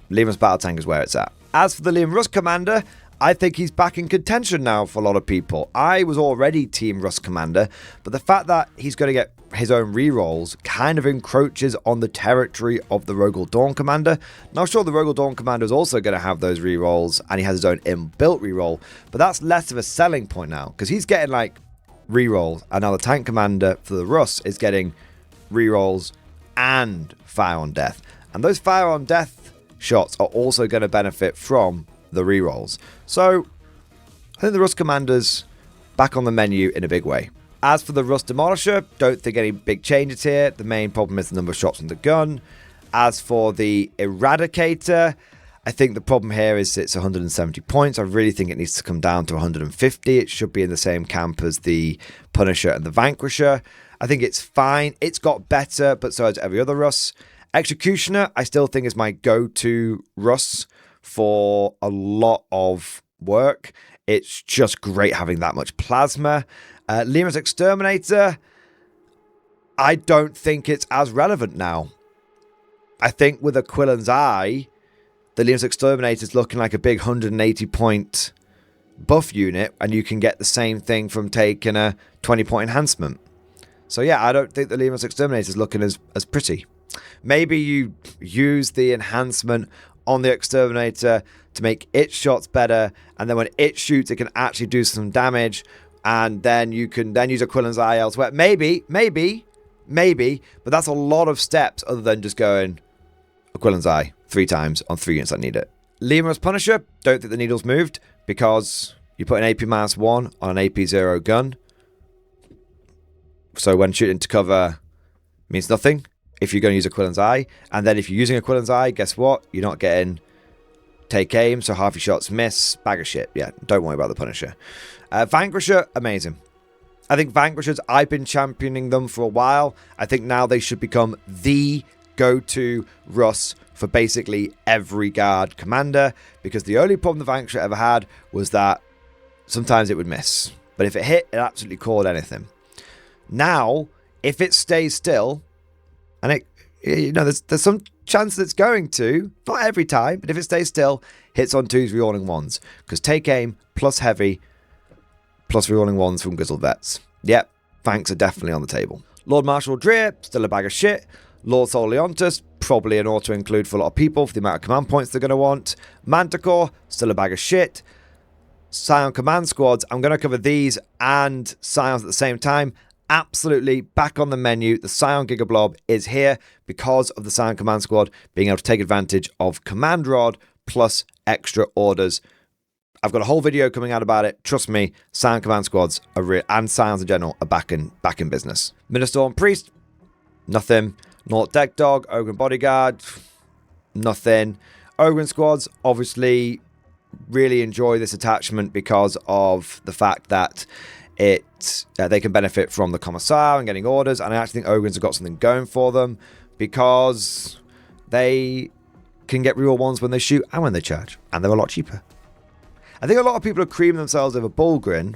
Lehman Russ Battle Tank is where it's at. As for the Lehman Russ Commander, I think he's back in contention now for a lot of people. I was already Team Russ Commander, but the fact that he's going to get his own rerolls kind of encroaches on the territory of the Rogal Dawn Commander. Now, sure, the Rogal Dawn Commander is also going to have those rerolls, and he has his own inbuilt reroll, but that's less of a selling point now, because he's getting, like, rerolls, and now the Tank Commander for the Russ is getting rerolls and Fire on Death. And those Fire on Death shots are also going to benefit from the rerolls. So, I think the Russ Commander's back on the menu in a big way. As for the Russ Demolisher, don't think any big changes here. The main problem is the number of shots from the gun. As for the Eradicator, I think the problem here is it's 170 points. I really think it needs to come down to 150. It should be in the same camp as the Punisher and the Vanquisher. I think it's fine. It's got better, but so has every other Russ. Executioner, I still think is my go-to Russ for a lot of work. It's just great having that much plasma. Lima's Exterminator, I don't think it's as relevant now. I think with Aquilon's Eye, the Lima's Exterminator is looking like a big 180 point buff unit, and you can get the same thing from taking a 20 point enhancement. So yeah, I don't think the Lima's Exterminator is looking as pretty. Maybe you use the enhancement on the Exterminator to make its shots better, and then when it shoots, it can actually do some damage, and then you can then use Aquilon's Eye elsewhere. Maybe, but that's a lot of steps other than just going Aquilon's Eye 3 times on 3 units that need it. Lima's Punisher, don't think the needle's moved, because you put an AP -1 on an AP 0 gun. So when shooting to cover means nothing if you're going to use Aquilon's Eye. And then if you're using Aquilon's Eye, guess what? You're not getting take aim, so half your shots miss. Bag of shit. Yeah, don't worry about the Punisher. Vanquisher, amazing. I think Vanquishers, I've been championing them for a while. I think now they should become the go-to Russ for basically every guard commander, because the only problem the Vanquisher ever had was that sometimes it would miss. But if it hit, it absolutely caught anything. Now, if it stays still, and it, you know, there's some chance that it's going to, not every time, but if it stays still, hits on 2s, rerolling 1s. Because take aim plus heavy plus rerolling 1s from Grizzled Vets. Yep, Vanks are definitely on the table. Lord Marshal Dreer, still a bag of shit. Lord Sol Leontus, probably an auto-include for a lot of people for the amount of command points they're going to want. Manticore, still a bag of shit. Scion Command Squads, I'm going to cover these and Scions at the same time. absolutely back on the menu. The Scion Gigablob is here because of the Scion Command Squad being able to take advantage of Command Rod plus extra orders. I've got a whole video coming out about it. Trust me, Scion Command Squads are real, and Scions in general are back in business. Ministorm Priest, nothing. Nort Deck Dog, Ogren Bodyguard, nothing. Ogren Squads, obviously, really enjoy this attachment because of the fact that they can benefit from the Commissar and getting orders, and I actually think Ogrens have got something going for them because they can get reroll ones when they shoot and when they charge, and they're a lot cheaper. I think a lot of people are creaming themselves over Bulgrin.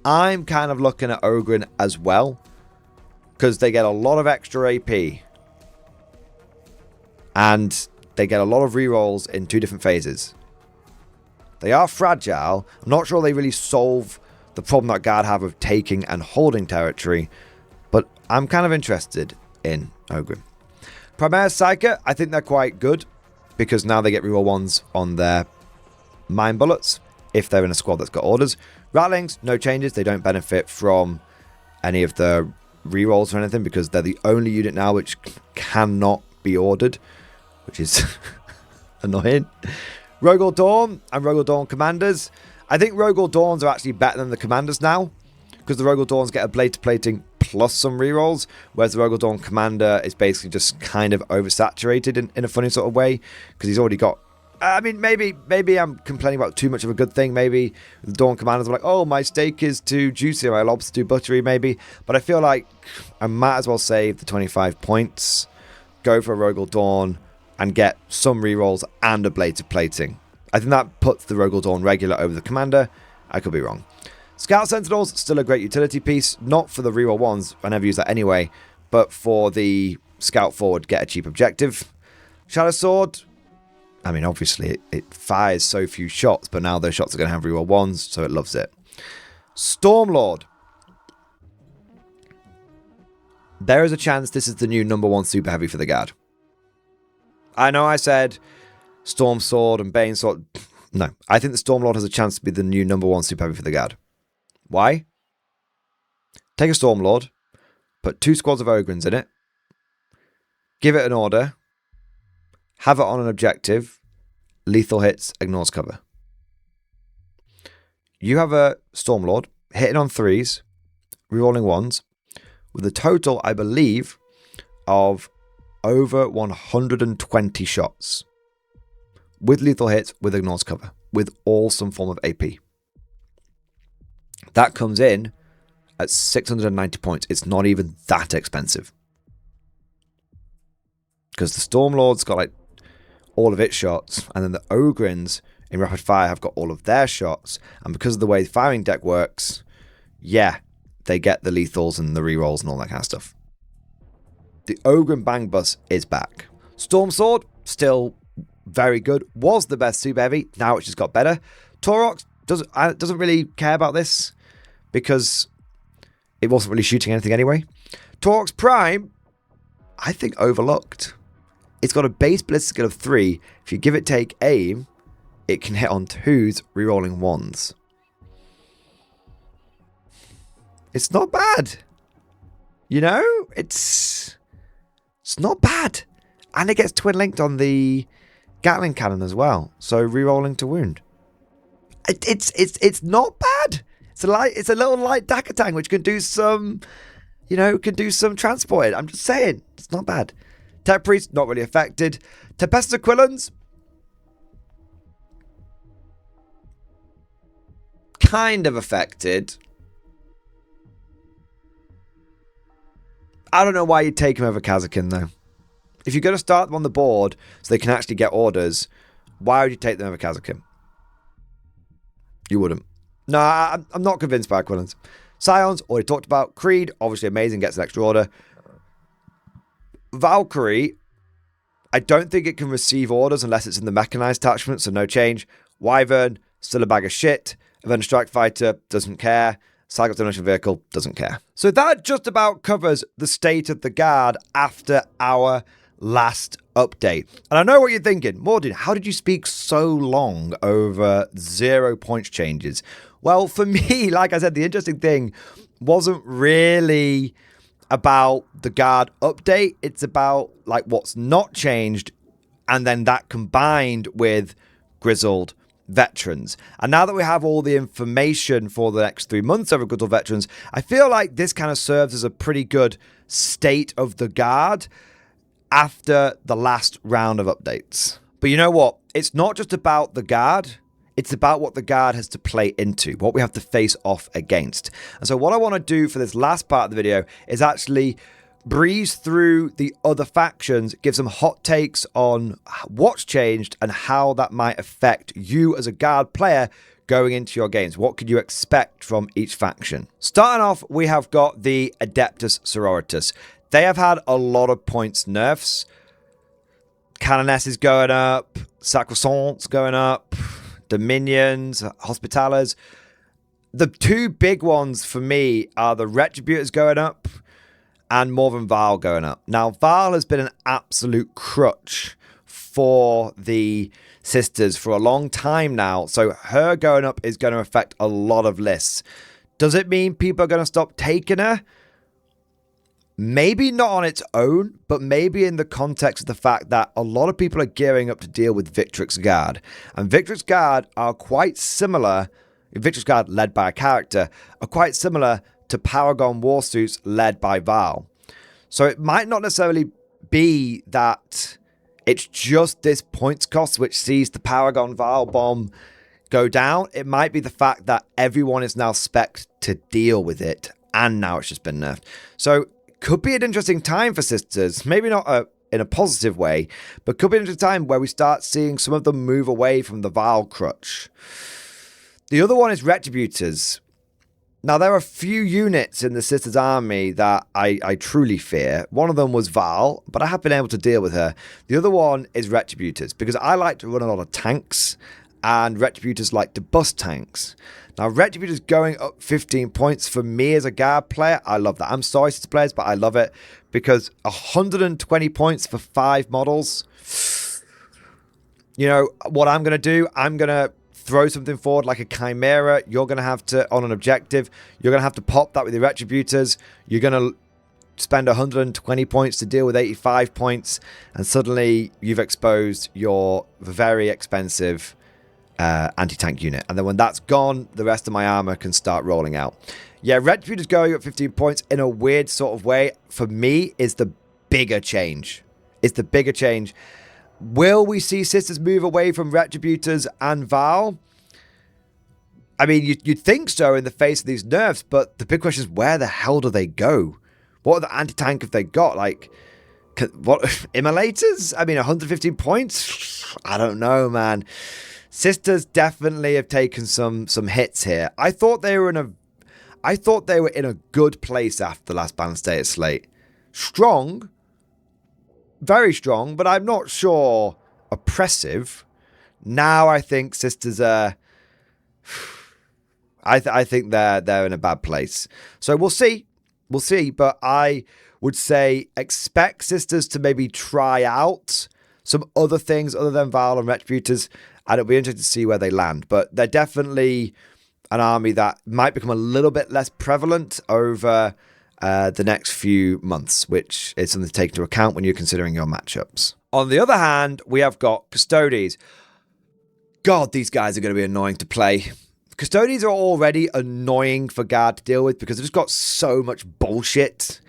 I'm kind of looking at Ogren as well because they get a lot of extra AP and they get a lot of rerolls in 2 different phases. They are fragile. I'm not sure they really solve the problem that Guard have of taking and holding territory, but I'm kind of interested in Ogren. Primaris Psyker, I think they're quite good because now they get reroll ones on their mine bullets if they're in a squad that's got orders. Ratlings, no changes. They don't benefit from any of the rerolls or anything because they're the only unit now which cannot be ordered, which is annoying. Rogol Dawn and Rogol Dawn Commanders. I think Rogol Dawns are actually better than the Commanders now because the Rogol Dawns get a blade to plating plus some rerolls, whereas the Rogol Dawn Commander is basically just kind of oversaturated in a funny sort of way because he's already got... I mean, maybe I'm complaining about too much of a good thing. Maybe the Dawn Commanders are like, oh, my steak is too juicy, my lobster too buttery, maybe. But I feel like I might as well save the 25 points, go for a Rogol Dawn, and get some rerolls and a blade to plating. I think that puts the Rogol Dawn regular over the Commander. I could be wrong. Scout Sentinels, still a great utility piece. Not for the reroll ones, I never use that anyway, but for the Scout Forward, get a cheap objective. Shadow Sword, I mean, obviously, it fires so few shots, but now those shots are going to have reroll ones, so it loves it. Stormlord. There is a chance this is the new #1 super heavy for the Guard. I know I said Storm Sword and Bane Sword. No, I think the Stormlord has a chance to be the new #1 super heavy for the Guard. Why? Take a Stormlord, put 2 squads of Ogrens in it, give it an order, have it on an objective, lethal hits, ignores cover. You have a Stormlord hitting on 3s, rerolling 1s, with a total, I believe, of over 120 shots. With lethal hits, with ignores cover, with all some form of AP. That comes in at 690 points. It's not even that expensive. Because the Stormlord's got like all of its shots, and then the Ogrens in Rapid Fire have got all of their shots, and because of the way the firing deck works, yeah, they get the lethals and the rerolls and all that kind of stuff. The Ogren Bang Bus is back. Storm Sword, still very good. Was the best super heavy, now it's just got better. Taurox doesn't really care about this because it wasn't really shooting anything anyway. Taurox Prime, I think overlooked. It's got a base blitz skill of 3. If you give it take aim, it can hit on 2s, rerolling 1s. It's not bad. You know, it's not bad. And it gets twin linked on the Gatling cannon as well. So rerolling to wound. It's not bad. It's a little light Dagger Tang which can do some, can do some transport. I'm just saying, it's not bad. Tech Priest, not really affected. Tempestus Aquilans, kind of affected. I don't know why you'd take him over Kazakin, though. If you're going to start them on the board so they can actually get orders, why would you take them over Kazakin? You wouldn't. No, I'm not convinced by Aquilans. Scions, already talked about. Creed, obviously amazing, gets an extra order. Valkyrie, I don't think it can receive orders unless it's in the mechanized attachment, so no change. Wyvern, still a bag of shit. Avenger Strike Fighter, doesn't care. Cycle Demolition Vehicle, doesn't care. So that just about covers the state of the Guard after our last update. And I know what you're thinking. Mordian, how did you speak so long over 0 points changes? Well, for me, like I said, the interesting thing wasn't really about the guard update. It's about like what's not changed, and then that combined with Grizzled veterans. And now that we have all the information for the next 3 months over Grizzled veterans, I feel like this kind of serves as a pretty good state of the guard after the last round of updates. But you know what? It's not just about the guard. It's about what the guard has to play into, what we have to face off against. And so what I want to do for this last part of the video is actually breeze through the other factions, give some hot takes on what's changed and how that might affect you as a guard player going into your games. What could you expect from each faction? Starting off, we have got the Adeptus Sororitas. They have had a lot of points nerfs. Canoness is going up, Sacrosanct's going up, Dominions, Hospitalers. The two big ones for me are the Retributors going up and more than Val going up. Now, Val has been an absolute crutch for the sisters for a long time now, so her going up is going to affect a lot of lists. Does it mean people are going to stop taking her? Maybe not on its own, but maybe in the context of the fact that a lot of people are gearing up to deal with Victrix Guard. And Victrix Guard are quite similar, Victrix Guard led by a character, are quite similar to Paragon Warsuits led by Val. So it might not necessarily be that it's just this points cost which sees the Paragon Val bomb go down. It might be the fact that everyone is now spec'd to deal with it, and now it's just been nerfed. So could be an interesting time for sisters, maybe not in a positive way, but could be an interesting time where we start seeing some of them move away from the Val crutch. The other one is Retributors. Now, there are a few units in the sisters army that I truly fear. One of them was Val, but I have been able to deal with her. The other one is Retributors, because I like to run a lot of tanks, and Retributors like to bust tanks. Now, Retributors going up 15 points for me as a guard player, I love that. I'm sorry, sister players, but I love it because 120 points for 5 models. You know, what I'm going to do, I'm going to throw something forward like a Chimera. You're going to have to, on an objective, you're going to have to pop that with your Retributors. You're going to spend 120 points to deal with 85 points, and suddenly you've exposed your very expensive anti-tank unit. And then when that's gone, the rest of my armor can start rolling out. Yeah, Retributors going up 15 points in a weird sort of way, for me, is the bigger change. It's the bigger change. Will we see sisters move away from Retributors and Val? I mean, you'd think so in the face of these nerfs, but the big question is, where the hell do they go? What are the anti-tank have they got? Like, what, immolators? I mean, 115 points? I don't know, man. Sisters definitely have taken some hits here. I thought they were in a good place after the last balanced data slate. Strong, very strong, but I'm not sure oppressive. Now I think sisters are. I think they're in a bad place. So we'll see, But I would say expect sisters to maybe try out some other things other than Val and Retributors, and it'll be interesting to see where they land. But they're definitely an army that might become a little bit less prevalent over the next few months, which is something to take into account when you're considering your matchups. On the other hand, we have got Custodes. God, these guys are going to be annoying to play. Custodes are already annoying for guard to deal with because they've just got so much bullshit.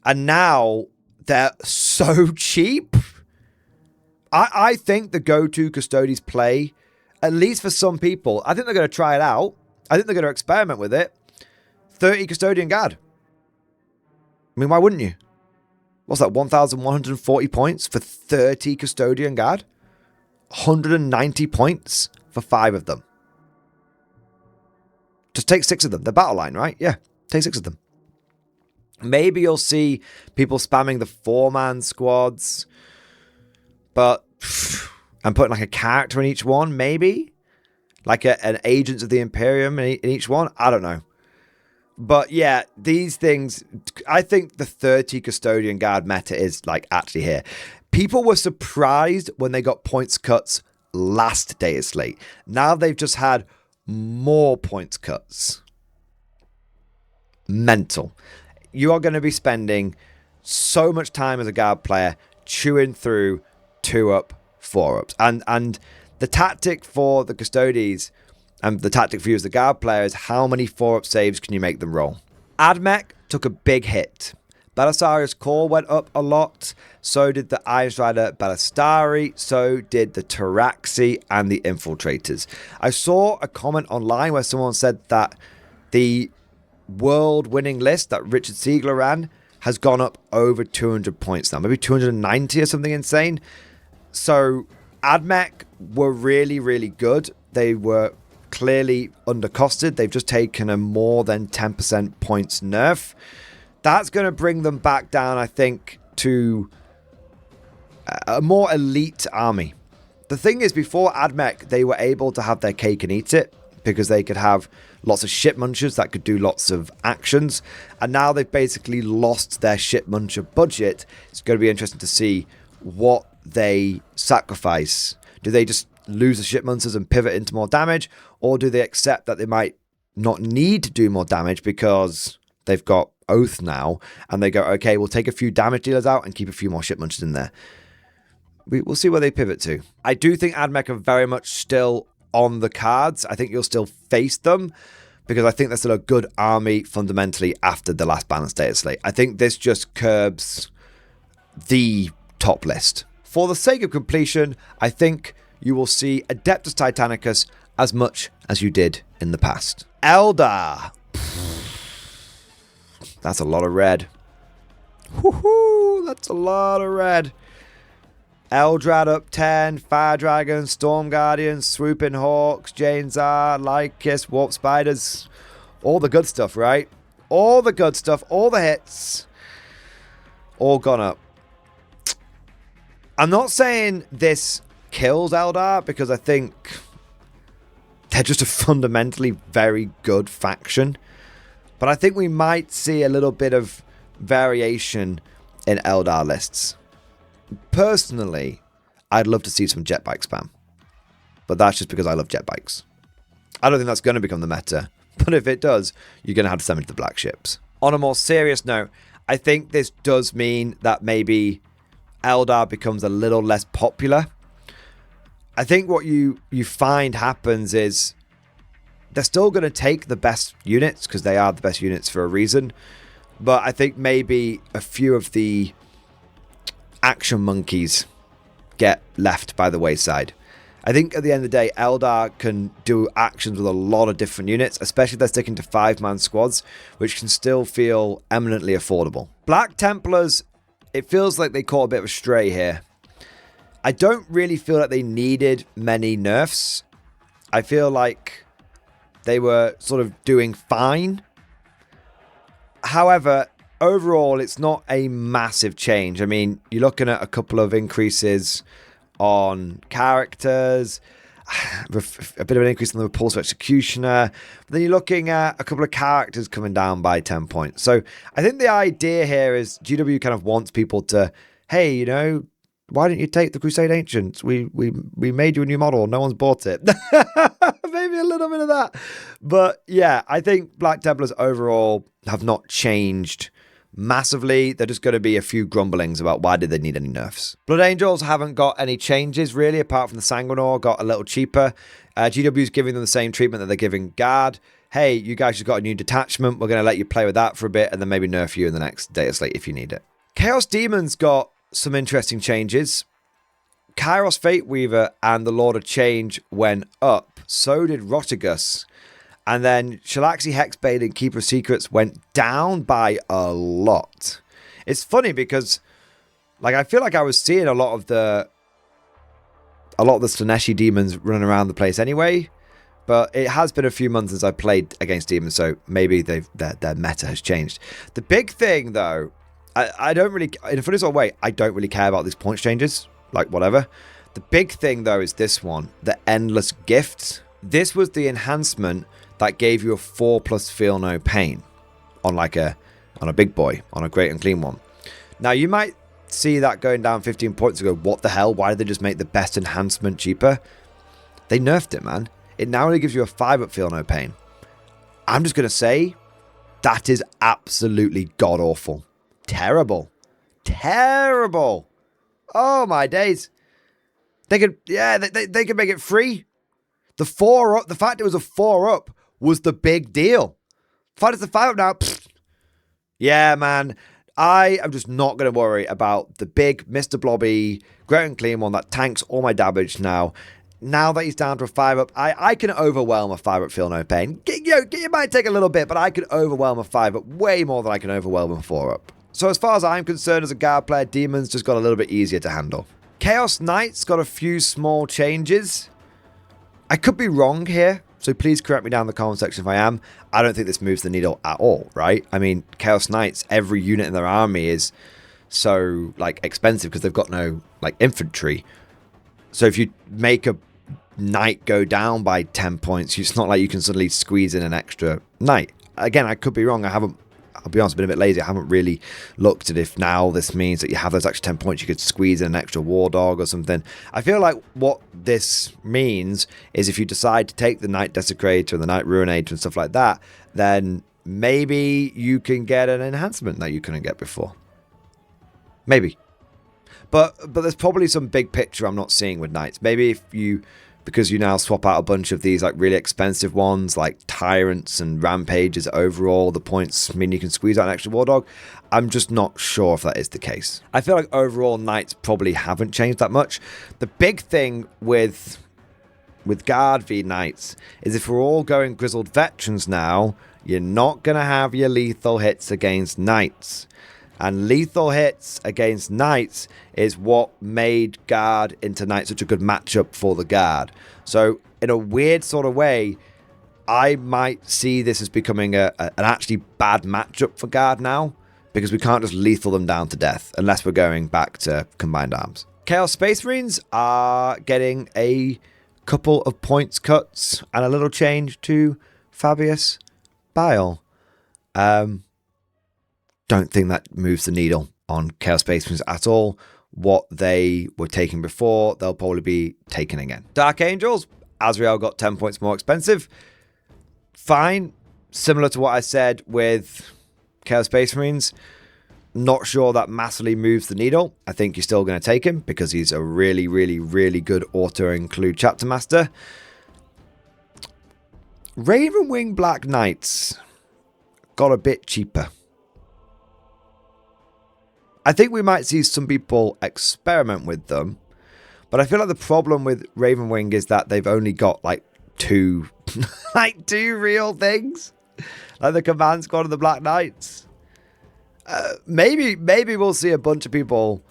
And now they're so cheap. I think the go-to Custodes play, at least for some people, I think they're going to try it out. I think they're going to experiment with it. 30 Custodian Guard. I mean, why wouldn't you? What's that, 1,140 points for 30 Custodian Guard? 190 points for 5 of them. Just take 6 of them. They're battle line, right? Yeah, take 6 of them. Maybe you'll see people spamming the 4-man squads. But I'm putting like a character in each one, maybe? Like an Agents of the Imperium in each one? I don't know. But yeah, these things, I think the 30 Custodian Guard meta is like actually here. People were surprised when they got points cuts last data slate. Now they've just had more points cuts. mental. You are going to be spending so much time as a guard player chewing through 2-up, 4-ups. And the tactic for the Custodes and the tactic for you as the guard player is how many 4-up saves can you make them roll. Admech took a big hit. Belisarius' core went up a lot. So did the Iron Strider Belistari. So did the Taraxi and the Infiltrators. I saw a comment online where someone said that the world-winning list that Richard Siegler ran has gone up over 200 points now. Maybe 290 or something insane. So Admech were really, really good. They were clearly undercosted. They've just taken a more than 10% points nerf. That's going to bring them back down, I think, to a more elite army. The thing is, before Admech, they were able to have their cake and eat it because they could have lots of ship munchers that could do lots of actions. And now they've basically lost their ship muncher budget. It's going to be interesting to see what they sacrifice. Do they just lose the ship munchers and pivot into more damage? Or do they accept that they might not need to do more damage because they've got Oath now, and they go, okay, we'll take a few damage dealers out and keep a few more ship munchers in there. We'll see where they pivot to. I do think Admech are very much still on the cards. I think you'll still face them because I think they're still a good army fundamentally after the last balance data slate. I think this just curbs the top list. For the sake of completion, I think you will see Adeptus Titanicus as much as you did in the past. Eldar. That's a lot of red. Woohoo! That's a lot of red. Eldrad up 10, Fire Dragons, Storm Guardians, Swooping Hawks, Janezar, Lycus, Warp Spiders. All the good stuff, right? All the good stuff, all the hits. All gone up. I'm not saying this kills Eldar because I think they're just a fundamentally very good faction. But I think we might see a little bit of variation in Eldar lists. Personally, I'd love to see some jet bike spam. But that's just because I love jet bikes. I don't think that's going to become the meta. But if it does, you're going to have to send me to the black ships. On a more serious note, I think this does mean that maybe Eldar becomes a little less popular. I think what you find happens is they're still going to take the best units because they are the best units for a reason. But I think maybe a few of the action monkeys get left by the wayside. I think at the end of the day, Eldar can do actions with a lot of different units, especially if they're sticking to 5-man squads, which can still feel eminently affordable. Black Templars, it feels like they caught a bit of a stray here. I don't really feel like they needed many nerfs. I feel like they were sort of doing fine. However, overall, it's not a massive change. I mean, you're looking at a couple of increases on characters, a bit of an increase on the Repulsive Executioner. But then you're looking at a couple of characters coming down by 10 points. So I think the idea here is GW kind of wants people to, hey, you know, why didn't you take the Crusade Ancients? We made you a new model. No one's bought it. Maybe a little bit of that. But yeah, I think Black Templars overall have not changed massively. They're just going to be a few grumblings about why did they need any nerfs. Blood Angels haven't got any changes really, apart from the Sanguinor got a little cheaper. GW's giving them the same treatment that they're giving Guard. Hey, you guys just got a new detachment. We're going to let you play with that for a bit and then maybe nerf you in the next data slate if you need it. Chaos Demons got some interesting changes. Kairos Fate Weaver and the Lord of Change went up. So did Rotigus. And then Shalaxi Hexblade and Keeper of Secrets went down by a lot. It's funny because, like, I feel like I was seeing a lot of the Slaneshi demons running around the place anyway. But it has been a few months since I played against demons, so maybe their meta has changed. The big thing, though, I don't really, in a funny sort of way, I don't really care about these points changes, like whatever. The big thing, though, is this one, the Endless Gift. This was the enhancement that gave you a 4+ Feel No Pain on a big boy, on a Great Unclean one. Now, you might see that going down 15 points and go, what the hell? Why did they just make the best enhancement cheaper? They nerfed it, man. It now only gives you a 5 Feel No Pain. I'm just going to say, That is absolutely god-awful. Terrible. Terrible. Oh, my days. They could, yeah, they could make it free. The 4-up, the fact it was a 4-up was the big deal. The fact it's a 5-up now, pfft. Yeah, man. I am just not going to worry about the big Mr. Blobby, Great and Clean one that tanks all my damage now. Now that he's down to a 5-up, I can overwhelm a 5-up Feel No Pain. It might take a little bit, but I can overwhelm a 5-up way more than I can overwhelm a 4-up. So as far as I'm concerned as a guard player, Demons just got a little bit easier to handle. Chaos Knights got a few small changes. I could be wrong here, so please correct me down in the comment section if I am. I don't think this moves the needle at all, right? I mean, Chaos Knights, every unit in their army is so, like, expensive because they've got no, like, infantry. So if you make a knight go down by 10 points, it's not like you can suddenly squeeze in an extra knight. Again, I could be wrong. I'll be honest, I've been a bit lazy. I haven't really looked at if now this means that you have those extra 10 points, you could squeeze in an extra war dog or something. I feel like what this means is if you decide to take the Knight Desecrator and the Knight Ruinator and stuff like that, then maybe you can get an enhancement that you couldn't get before. Maybe. But there's probably some big picture I'm not seeing with Knights. Maybe if you... because you now swap out a bunch of these like really expensive ones like Tyrants and Rampages overall, the points mean you can squeeze out an extra War Dog. I'm just not sure if that is the case. I feel like overall Knights probably haven't changed that much. The big thing with Guard v Knights is if we're all going Grizzled Veterans now, you're not going to have your lethal hits against Knights. And lethal hits against Knights is what made Guard into Knight such a good matchup for the Guard. So, in a weird sort of way, I might see this as becoming an actually bad matchup for Guard now, because we can't just lethal them down to death, unless we're going back to Combined Arms. Chaos Space Marines are getting a couple of points cuts and a little change to Fabius Bile. Don't think that moves the needle on Chaos Space Marines at all. What they were taking before, they'll probably be taken again. Dark Angels, Azrael got 10 points more expensive. Fine. Similar to what I said with Chaos Space Marines. Not sure that massively moves the needle. I think you're still going to take him because he's a really, really, really good auto-include Chapter Master. Ravenwing Black Knights got a bit cheaper. I think we might see some people experiment with them, but I feel like the problem with Ravenwing is that they've only got like two real things, like the Command Squad and the Black Knights. Maybe we'll see a bunch of people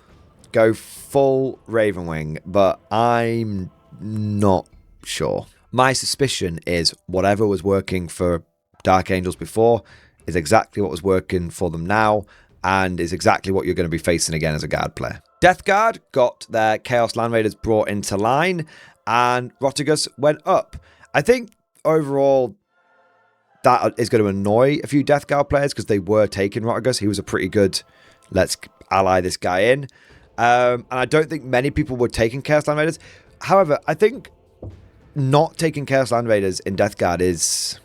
go full Ravenwing, but I'm not sure. My suspicion is whatever was working for Dark Angels before is exactly what was working for them now, and is exactly what you're going to be facing again as a Guard player. Death Guard got their Chaos Land Raiders brought into line, and Rotigus went up. I think overall that is going to annoy a few Death Guard players because they were taking Rotigus. He was a pretty good, let's ally this guy in. And I don't think many people were taking Chaos Land Raiders. However, I think not taking Chaos Land Raiders in Death Guard is...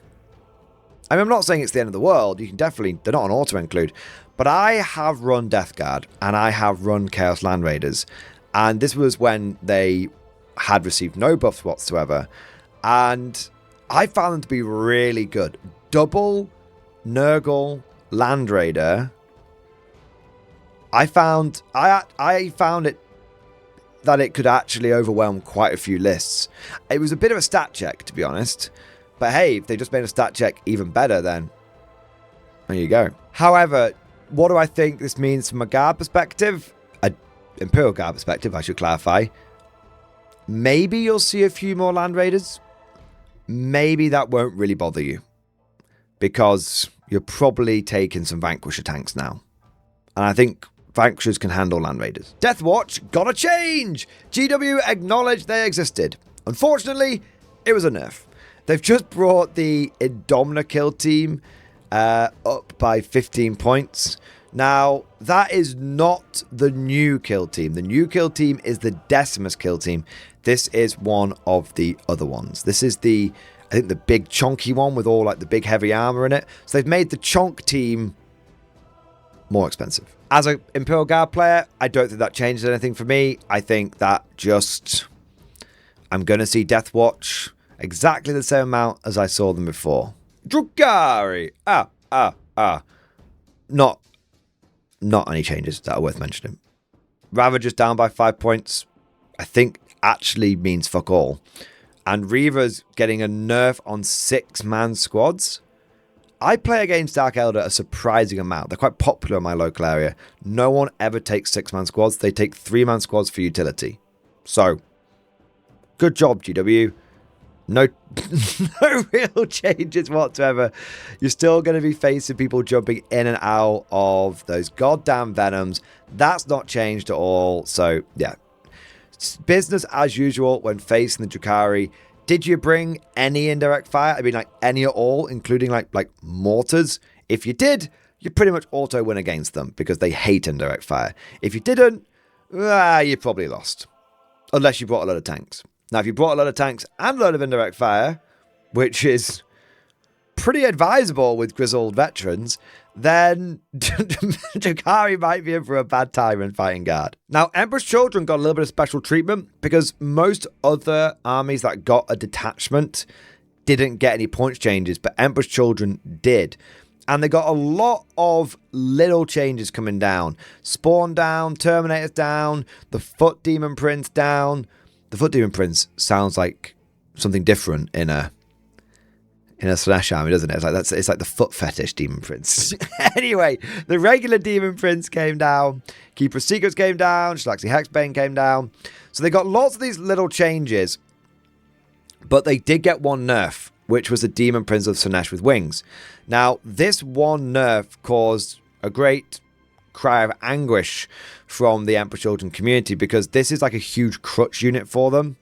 I mean, I'm not saying it's the end of the world. You can definitely... They're not an auto-include. But I have run Death Guard, and I have run Chaos Land Raiders. And this was when they had received no buffs whatsoever. And I found them to be really good. Double Nurgle Land Raider. I found it that it could actually overwhelm quite a few lists. It was a bit of a stat check, to be honest. But hey, if they just made a stat check even better, then there you go. However, what do I think this means from a Guard perspective? An Imperial Guard perspective, I should clarify. Maybe you'll see a few more Land Raiders. Maybe that won't really bother you, because you're probably taking some Vanquisher tanks now. And I think Vanquishers can handle Land Raiders. Death Watch got a change! GW acknowledged they existed. Unfortunately, it was a nerf. They've just brought the Indomina kill team up by 15 points. Now, that is not the new kill team. The new kill team is the Decimus kill team. This is one of the other ones. This is the I think the big chonky one with all like the big heavy armor in it. So they've made the chonk team more expensive. As an Imperial Guard player, I don't think that changes anything for me. I think that just, I'm going to see Death Watch exactly the same amount as I saw them before. Drukhari! Not any changes that are worth mentioning. Ravager's down by 5 points. I think actually means fuck all. And Reaver's getting a nerf on 6-man squads. I play against Dark Elder a surprising amount. They're quite popular in my local area. No one ever takes 6-man squads. They take 3-man squads for utility. So, good job, GW. No real changes whatsoever. You're still going to be facing people jumping in and out of those goddamn Venoms. That's not changed at all. So, yeah. It's business as usual when facing the Drukhari. Did you bring any indirect fire? I mean, like, any at all, including, like mortars? If you did, you pretty much auto win against them because they hate indirect fire. If you didn't, you probably lost. Unless you brought a lot of tanks. Now, if you brought a lot of tanks and a lot of indirect fire, which is pretty advisable with Grizzled veterans, then Drukhari might be in for a bad time in fighting Guard. Now, Emperor's Children got a little bit of special treatment because most other armies that got a detachment didn't get any points changes, but Emperor's Children did. And they got a lot of little changes coming down. Spawn down, Terminators down, the Foot Demon Prince down. The Foot Demon Prince sounds like something different in a Slanesh army, doesn't it? It's like the foot fetish Demon Prince. Anyway, the regular Demon Prince came down. Keeper of Secrets came down. Shalaxi Hexbane came down. So they got lots of these little changes, but they did get one nerf, which was the Demon Prince of Slanesh with wings. Now, this one nerf caused a great cry of anguish from the Emperor Children community because this is like a huge crutch unit for them.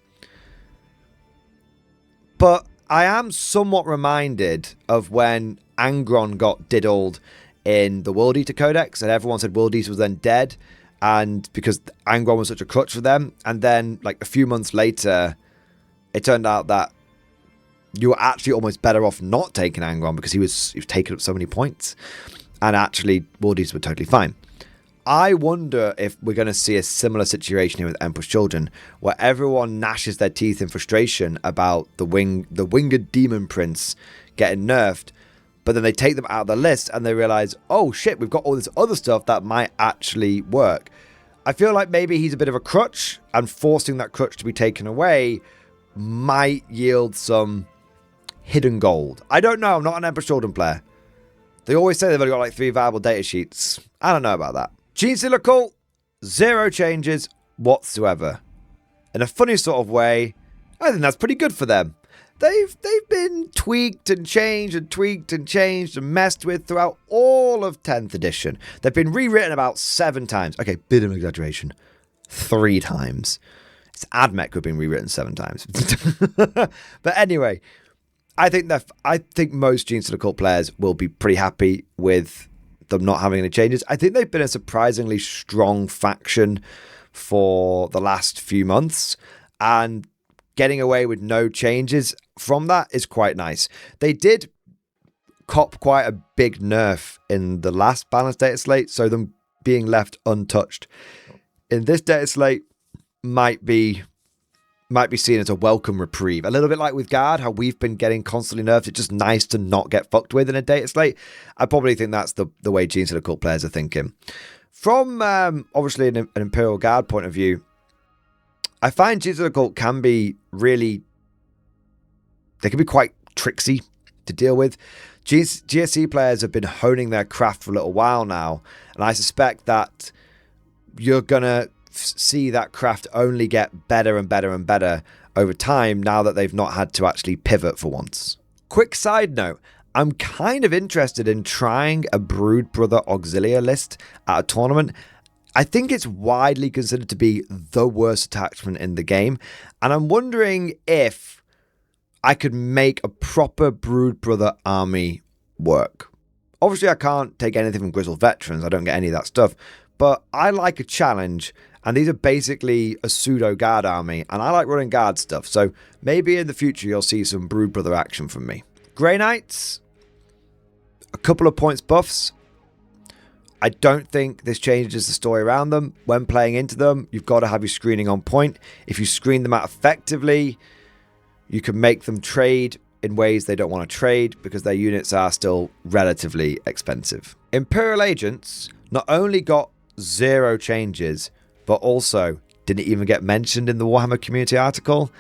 But I am somewhat reminded of when Angron got diddled in the World Eater Codex and everyone said World Eater was then dead and because Angron was such a crutch for them, and then like a few months later it turned out that you were actually almost better off not taking Angron because he was taking up so many points, and actually World Eaters were totally fine. I wonder if we're going to see a similar situation here with Emperor's Children, where everyone gnashes their teeth in frustration about the winged Demon Prince getting nerfed, but then they take them out of the list and they realize, oh shit, we've got all this other stuff that might actually work. I feel like maybe he's a bit of a crutch, and forcing that crutch to be taken away might yield some hidden gold. I don't know. I'm not an Emperor's Children player. They always say they've only got like 3 viable data sheets. I don't know about that. Genestealer Cult, 0 changes whatsoever. In a funny sort of way, I think that's pretty good for them. They've been tweaked and changed and tweaked and changed and messed with throughout all of 10th edition. They've been rewritten about 7 times. Okay, bit of an exaggeration. 3 times. It's AdMech who've been rewritten 7 times. But anyway, I think most Genestealer Cult players will be pretty happy with them not having any changes. I think they've been a surprisingly strong faction for the last few months, and getting away with no changes from that is quite nice. They did cop quite a big nerf in the last balanced data slate, so them being left untouched in this data slate might be seen as a welcome reprieve. A little bit like with Guard, how we've been getting constantly nerfed. It's just nice to not get fucked with in a data slate. I probably think that's the way Genestealer Cult players are thinking. From, obviously, an Imperial Guard point of view, I find Genestealer Cult can be really... They can be quite tricksy to deal with. GSC players have been honing their craft for a little while now, and I suspect that you're going to see that craft only get better and better and better over time now that they've not had to actually pivot for once. Quick side note, I'm kind of interested in trying a Brood Brother Auxilia list at a tournament. I think it's widely considered to be the worst attachment in the game, and I'm wondering if I could make a proper Brood Brother army work. Obviously I can't take anything from Grizzled Veterans, I don't get any of that stuff, but I like a challenge. And these are basically a pseudo guard army. And I like running guard stuff. So maybe in the future you'll see some Brood Brother action from me. Grey Knights. A couple of points buffs. I don't think this changes the story around them. When playing into them, you've got to have your screening on point. If you screen them out effectively, you can make them trade in ways they don't want to trade because their units are still relatively expensive. Imperial Agents not only got 0 changes, but also didn't even get mentioned in the Warhammer community article.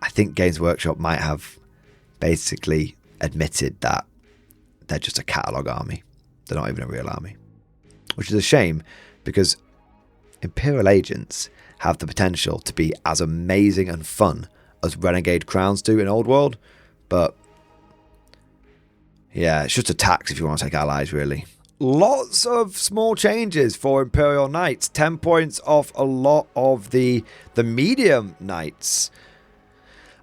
I think Games Workshop might have basically admitted that they're just a catalogue army. They're not even a real army. Which is a shame, because Imperial Agents have the potential to be as amazing and fun as Renegade Crowns do in Old World. But yeah, it's just a tax if you want to take allies, really. Lots of small changes for Imperial Knights. 10 points off a lot of the medium Knights.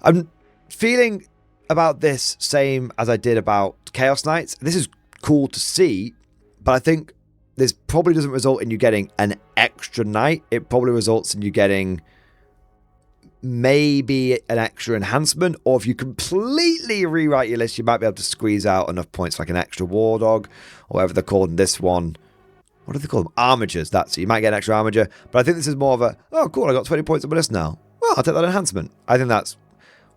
I'm feeling about this same as I did about Chaos Knights. This is cool to see, but I think this probably doesn't result in you getting an extra knight. It probably results in you getting maybe an extra enhancement, or if you completely rewrite your list, you might be able to squeeze out enough points like an extra war dog, or whatever they're called in this one. What do they call them? Armigers. That's it. You might get an extra armiger, but I think this is more of a, oh cool, I got 20 points on my list now. Well, I'll take that enhancement. I think that's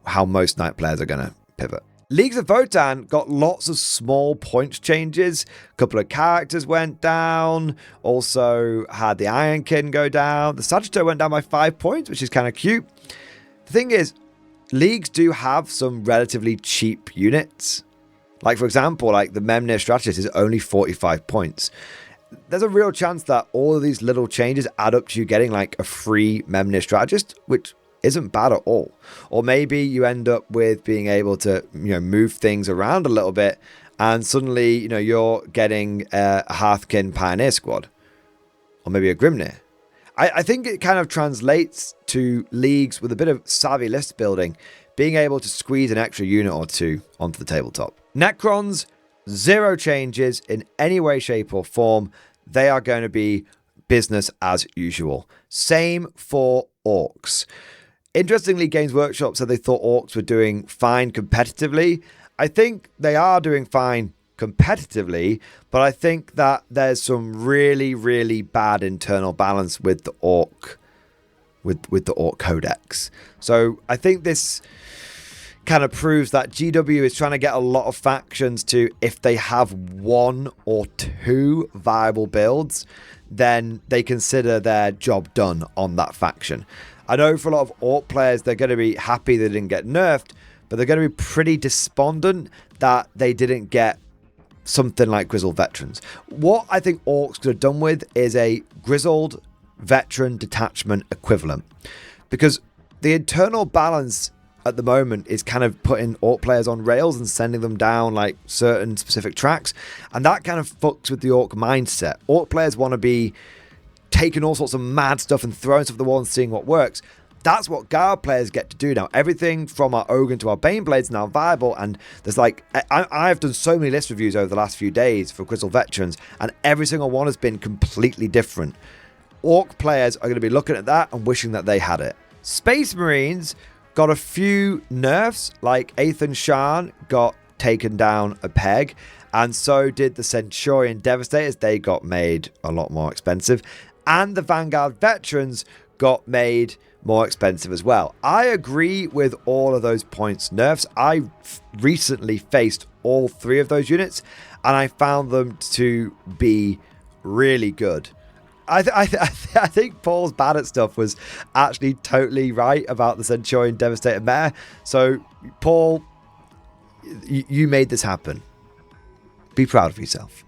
how most knight players are going to pivot. Leagues of Votann got lots of small points changes. A couple of characters went down. Also had the Ironkin go down. The Sagittario went down by 5 points, which is kind of cute. The thing is, leagues do have some relatively cheap units. Like, for example, like the Memnir Strategist is only 45 points. There's a real chance that all of these little changes add up to you getting like a free Memnir Strategist, which isn't bad at all. Or maybe you end up with being able to, move things around a little bit, and suddenly, you're getting a Hearthkin Pioneer squad, or maybe a Grimnir. I think it kind of translates to leagues with a bit of savvy list building, being able to squeeze an extra unit or two onto the tabletop. Necrons, 0 changes in any way, shape, or form. They are going to be business as usual. Same for Orcs. Interestingly, Games Workshop said they thought Orcs were doing fine competitively. I think they are doing fine competitively, but I think that there's some really, really bad internal balance with the Orc, with the Orc Codex. So I think this kind of proves that GW is trying to get a lot of factions to, if they have 1 or 2 viable builds, then they consider their job done on that faction. I know for a lot of Orc players, they're going to be happy they didn't get nerfed, but they're going to be pretty despondent that they didn't get something like Grizzled Veterans. What I think Orcs could have done with is a Grizzled Veteran Detachment equivalent, because the internal balance at the moment is kind of putting Orc players on rails and sending them down like certain specific tracks, and that kind of fucks with the Orc mindset. Orc players want to be taking all sorts of mad stuff and throwing stuff at the wall and seeing what works. That's what Guard players get to do now. Everything from our Ogre to our Baneblades is now viable, and there's like, I've done so many list reviews over the last few days for Grizzled Veterans, and every single one has been completely different. Orc players are going to be looking at that and wishing that they had it. Space Marines got a few nerfs, like Athan Shan got taken down a peg, and so did the Centurion Devastators. They got made a lot more expensive, and the Vanguard Veterans got made more expensive as well. I agree with all of those points nerfs. I recently faced all 3 of those units, and I found them to be really good. I think Paul's bad at stuff was actually totally right about the Centurion Devastator meta. So, Paul, you made this happen. Be proud of yourself.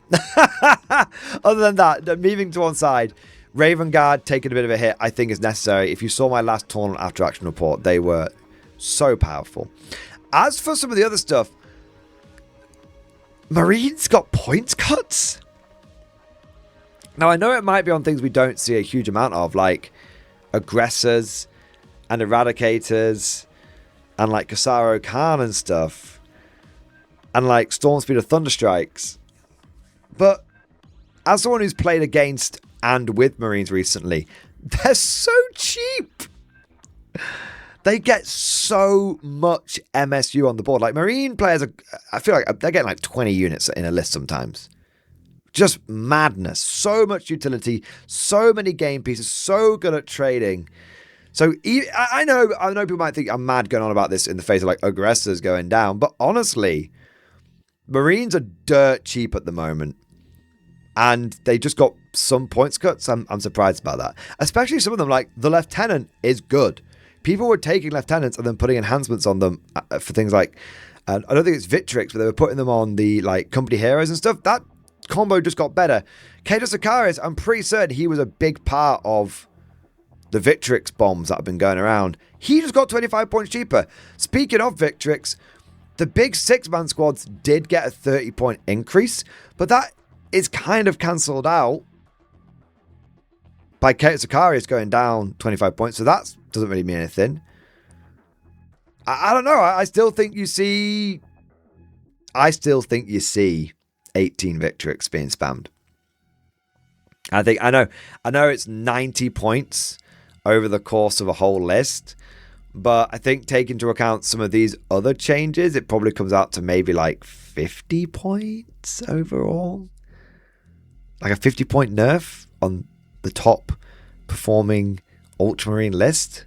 Other than that, moving to one side, Raven Guard taking a bit of a hit, I think, is necessary. If you saw my last tournament after action report, they were so powerful. As for some of the other stuff, Marines got points cuts. Now, I know it might be on things we don't see a huge amount of, like Aggressors and Eradicators and like Kasaro Khan and stuff, and like Stormspeeder Thunderstrikes. But as someone who's played against and with Marines recently, They're so cheap. They get so much MSU on the board. Like Marine players, I feel like they're getting like 20 units in a list sometimes. Just madness. So much utility. So many game pieces. So good at trading. So I know people might think I'm mad going on about this in the face of like aggressors going down. But honestly, Marines are dirt cheap at the moment. And they just got some points cuts. I'm surprised about that. Especially some of them, like the Lieutenant is good. People were taking Lieutenants and then putting enhancements on them for things like, I don't think it's Victrix, but they were putting them on the like company heroes and stuff. That combo just got better. Kato Sakaris, I'm pretty certain he was a big part of the Victrix bombs that have been going around. He just got 25 points cheaper. Speaking of Victrix, the big 6-man squads did get a 30-point increase, but that is kind of cancelled out by Kato Sakaris going down 25 points, so that doesn't really mean anything. I don't know. I still think you see 18 Victrix being spammed. I know it's 90 points over the course of a whole list, but I think taking into account some of these other changes, it probably comes out to maybe like 50 points overall. Like a 50-point nerf on the top performing Ultramarine list.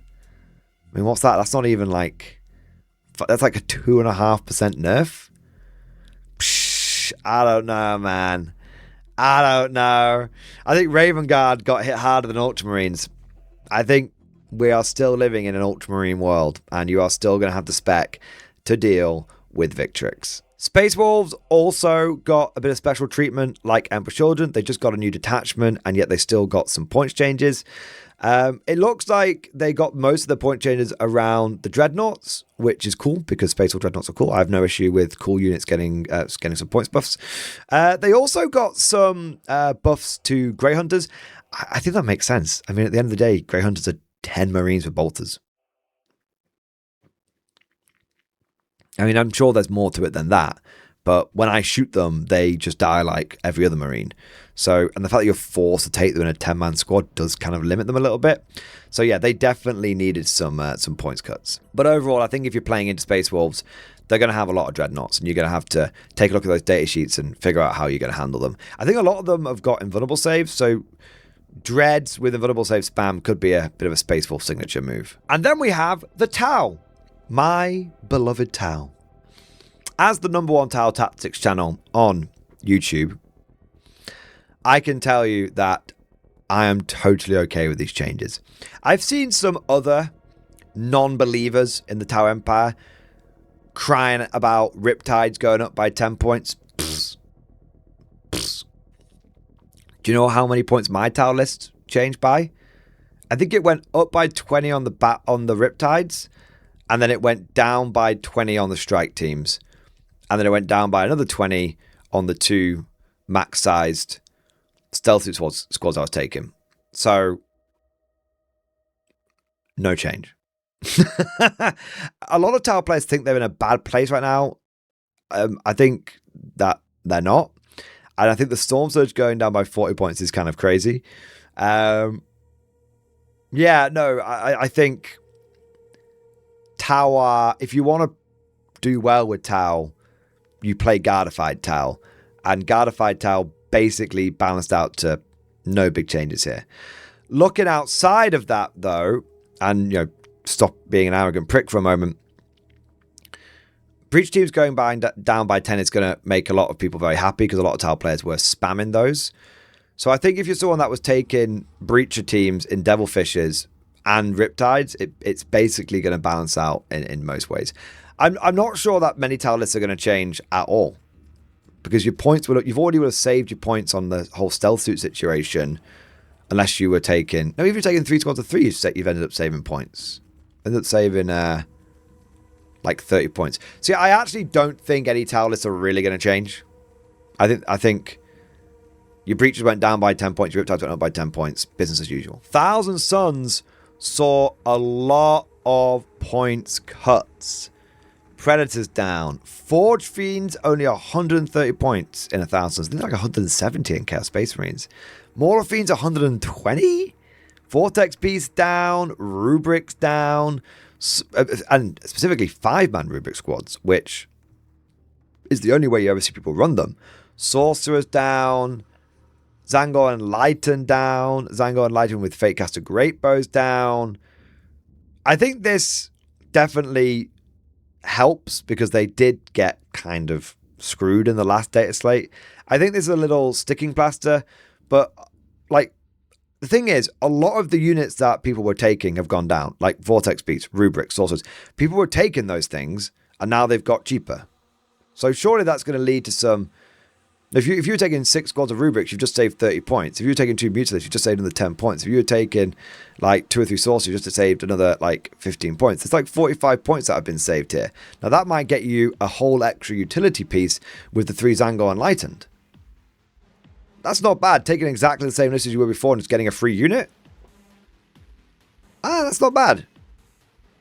I mean, what's that? That's not even like... That's like a 2.5% nerf. Psh, I don't know, man. I don't know. I think Raven Guard got hit harder than Ultramarines. I think we are still living in an Ultramarine world, and you are still going to have the spec to deal with Victrix. Space Wolves also got a bit of special treatment like Emperor Children. They just got a new detachment, and yet they still got some points changes. It looks like they got most of the point changes around the Dreadnoughts, which is cool because Space Wolf Dreadnoughts are cool. I have no issue with cool units getting some points buffs. They also got some buffs to Grey Hunters. I think that makes sense. I mean, at the end of the day, Grey Hunters are 10 Marines with bolters. I mean, I'm sure there's more to it than that, but when I shoot them, they just die like every other Marine. So, and the fact that you're forced to take them in a 10-man squad does kind of limit them a little bit. So yeah, they definitely needed some points cuts. But overall, I think if you're playing into Space Wolves, they're going to have a lot of Dreadnoughts, and you're going to have to take a look at those data sheets and figure out how you're going to handle them. I think a lot of them have got invulnerable saves, so Dreads with invulnerable save spam could be a bit of a Space Wolf signature move. And then we have the Tau. My beloved Tau. As the #1 Tau Tactics channel on YouTube, I can tell you that I am totally okay with these changes. I've seen some other non-believers in the Tau Empire crying about Riptides going up by 10 points. Psst. Psst. Do you know how many points my Tau list changed by? I think it went up by 20 on the Riptides, and then it went down by 20 on the strike teams. And then it went down by another 20 on the 2 max-sized stealth suit squads I was taking. So, no change. A lot of Tau players think they're in a bad place right now. I think that they're not. And I think the Storm Surge going down by 40 points is kind of crazy. I think Tau are... If you want to do well with Tau, you play Gardified Tau. And Gardified Tau basically balanced out to no big changes here. Looking outside of that, though, and, stop being an arrogant prick for a moment, Breach teams going down by 10 is going to make a lot of people very happy because a lot of Tau players were spamming those. So I think if you're someone that was taking Breacher teams in Devilfishes and Riptides, it's basically going to balance out in most ways. I'm not sure that many Tau lists are going to change at all, because your points you've already would have saved your points on the whole stealth suit situation, unless you were taking... No, even if you're taking 3 squads of 3, you've ended up saving points. Ended up saving like 30 points. See, I actually don't think any Tau lists are really going to change. I think your Breaches went down by 10 points, your Riptides went up by 10 points. Business as usual. Thousand Suns saw a lot of points cuts. Predators down. Forge Fiends only 130 points in 1,000. I think like 170 in Chaos Space Marines. Mauler Fiends 120? Vortex Beast down, Rubrics down, and specifically 5-man Rubric squads, which is the only way you ever see people run them. Sorcerers down, Zangor Enlightened down, Zangor Enlightened with Fatecaster Greatbows down. I think this definitely helps because they did get kind of screwed in the last data slate. I think this is a little sticking plaster, but like the thing is, a lot of the units that people were taking have gone down, like Vortex Beats, Rubric, Sorcerers. People were taking those things and now they've got cheaper. So surely that's going to lead to some... If you were taking 6 squads of Rubrics, you've just saved 30 points. If you were taking 2 Mutalisks, you've just saved another 10 points. If you were taking like 2 or 3 Sorcerers, you just saved another like 15 points. It's like 45 points that have been saved here. Now that might get you a whole extra utility piece with the 3 Zangor Enlightened. That's not bad. Taking exactly the same list as you were before and just getting a free unit. That's not bad.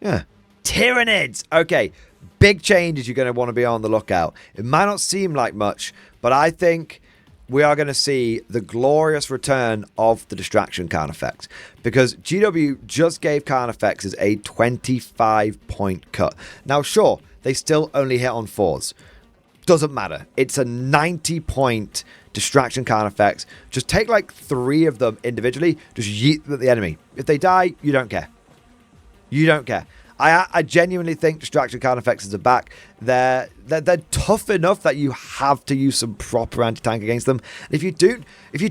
Yeah. Tyranids. Okay. Big changes you're going to want to be on the lookout. It might not seem like much, but I think we are going to see the glorious return of the distraction Carnifex. Because GW just gave Carnifexes a 25-point cut. Now, sure, they still only hit on 4s. Doesn't matter. It's a 90-point distraction Carnifex. Just take like 3 of them individually. Just yeet them at the enemy. If they die, you don't care. You don't care. I genuinely think distraction Carnifexes are back. They're tough enough that you have to use some proper anti-tank against them. If you don't, they're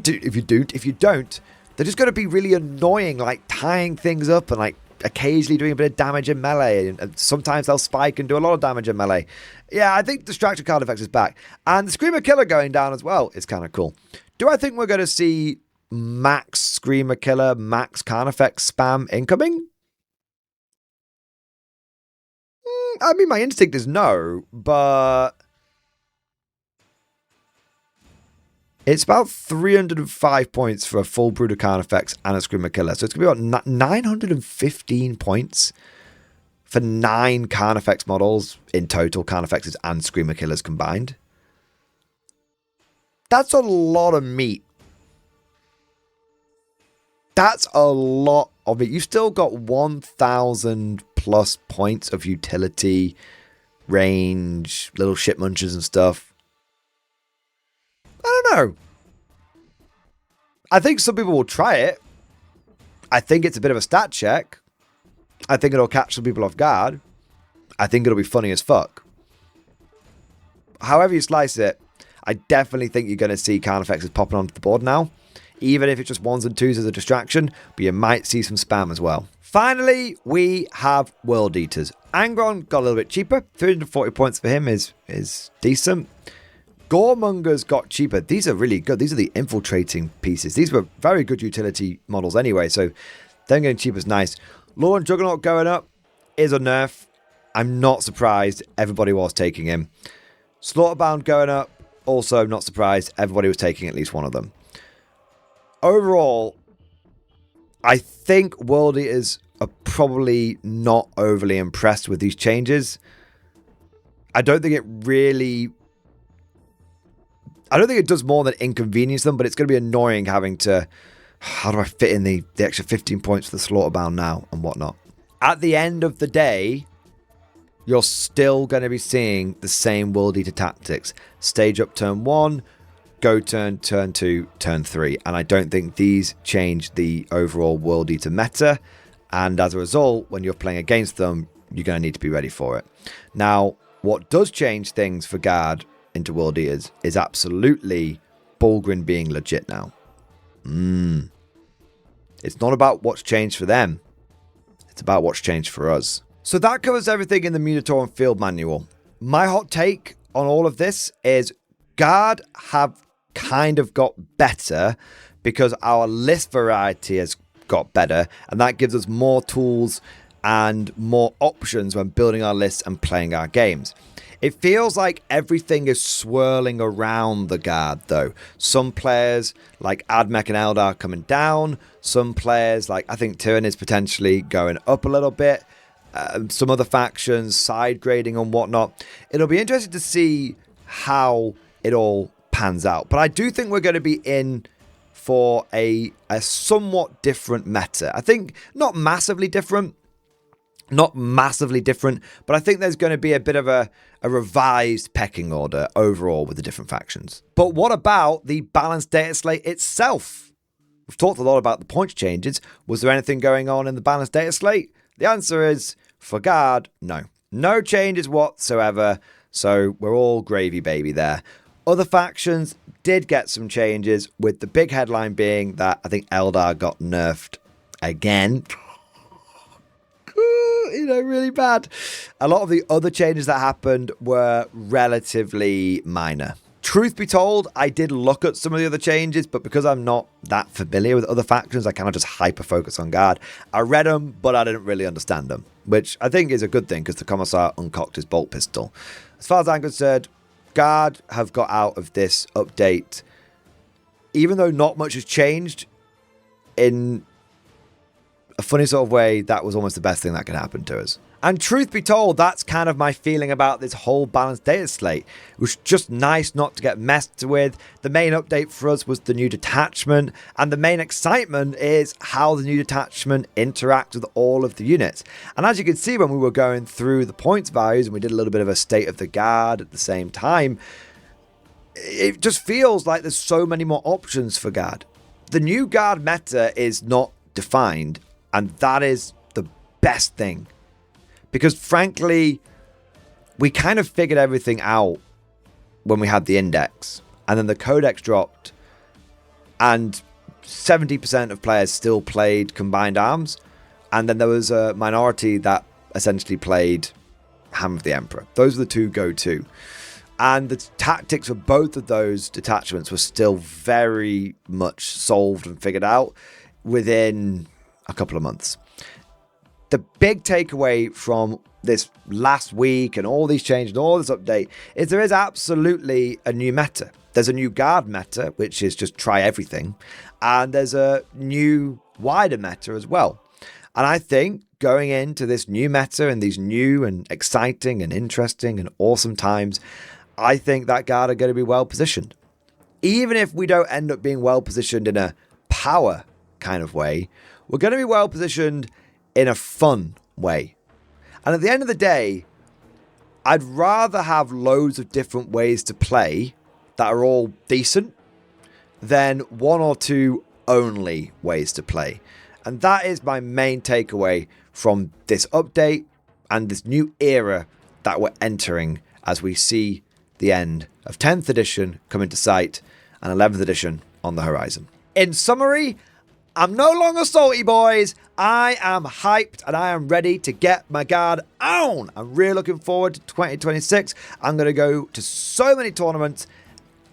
just going to be really annoying, like tying things up and like occasionally doing a bit of damage in melee. And sometimes they'll spike and do a lot of damage in melee. Yeah, I think distraction Carnifex is back. And the Screamer Killer going down as well is kind of cool. Do I think we're going to see max Screamer Killer, max Carnifex spam incoming? I mean, my instinct is no, but it's about 305 points for a full Brooder Carnifex and a Screamer Killer. So it's going to be about 915 points for 9 Carnifex models in total, Carnifexes and Screamer Killers combined. That's a lot of meat. That's a lot of it. You've still got 1,000 plus points of utility, range, little shit munchers and stuff. I don't know. I think some people will try it. I think it's a bit of a stat check. I think it'll catch some people off guard. I think it'll be funny as fuck. However you slice it, I definitely think you're going to see Carnifexes popping onto the board now. Even if it's just 1s and 2s as a distraction, but you might see some spam as well. Finally, we have World Eaters. Angron got a little bit cheaper. 340 points for him is decent. Goremongers got cheaper. These are really good. These are the infiltrating pieces. These were very good utility models anyway, so them getting cheaper is nice. Law and Juggernaut going up is a nerf. I'm not surprised everybody was taking him. Slaughterbound going up, also not surprised everybody was taking at least one of them. Overall, I think World Eaters are probably not overly impressed with these changes. I don't think it does more than inconvenience them, but it's going to be annoying having to... How do I fit in the extra 15 points for the Slaughterbound now and whatnot? At the end of the day, you're still going to be seeing the same World Eater tactics. Stage up turn 1, go turn 2, turn 3. And I don't think these change the overall World Eater meta. And as a result, when you're playing against them, you're going to need to be ready for it. Now, what does change things for Guard into World Eaters is absolutely Bulgrin being legit now. It's not about what's changed for them. It's about what's changed for us. So that covers everything in the Munitorum Field Manual. My hot take on all of this is Guard have kind of got better because our list variety has got better, and that gives us more tools and more options when building our lists and playing our games. It feels like everything is swirling around the Guard, though. Some players, like Admech and Eldar, coming down. Some players, like I think Tyranid, is potentially going up a little bit. Some other factions, side grading and whatnot. It'll be interesting to see how it all pans out. But I do think we're going to be in for a somewhat different meta. I think not massively different, but I think there's going to be a bit of a revised pecking order overall with the different factions. But what about the balanced data slate itself? We've talked a lot about the points changes. Was there anything going on in the balanced data slate? The answer is, for Guard, no. No changes whatsoever, so we're all gravy baby there. Other factions did get some changes, with the big headline being that I think Eldar got nerfed again. Really bad. A lot of the other changes that happened were relatively minor. Truth be told, I did look at some of the other changes, but because I'm not that familiar with other factions, I kind of just hyper-focus on Guard. I read them, but I didn't really understand them, which I think is a good thing because the Commissar uncocked his bolt pistol. As far as I'm concerned, Guard have got out of this update, even though not much has changed, in a funny sort of way, that was almost the best thing that could happen to us. And truth be told, that's kind of my feeling about this whole balanced data slate. It was just nice not to get messed with. The main update for us was the new detachment, and the main excitement is how the new detachment interacts with all of the units. And as you can see when we were going through the points values, and we did a little bit of a state of the Guard at the same time, it just feels like there's so many more options for Guard. The new Guard meta is not defined, and that is the best thing. Because frankly, we kind of figured everything out when we had the index. And then the codex dropped. And 70% of players still played combined arms. And then there was a minority that essentially played Hammer of the Emperor. Those were the two go-to. And the tactics for both of those detachments were still very much solved and figured out within a couple of months. The big takeaway from this last week and all these changes and all this update is there is absolutely a new meta. There's a new Guard meta, which is just try everything. And there's a new wider meta as well. And I think going into this new meta and these new and exciting and interesting and awesome times, I think that Guard are going to be well positioned. Even if we don't end up being well positioned in a power kind of way, we're going to be well positioned in a fun way. And at the end of the day, I'd rather have loads of different ways to play that are all decent than one or two only ways to play. And that is my main takeaway from this update and this new era that we're entering as we see the end of 10th edition come into sight and 11th edition on the horizon. In summary, I'm no longer salty, boys. I am hyped and I am ready to get my Guard on. I'm really looking forward to 2026. I'm going to go to so many tournaments,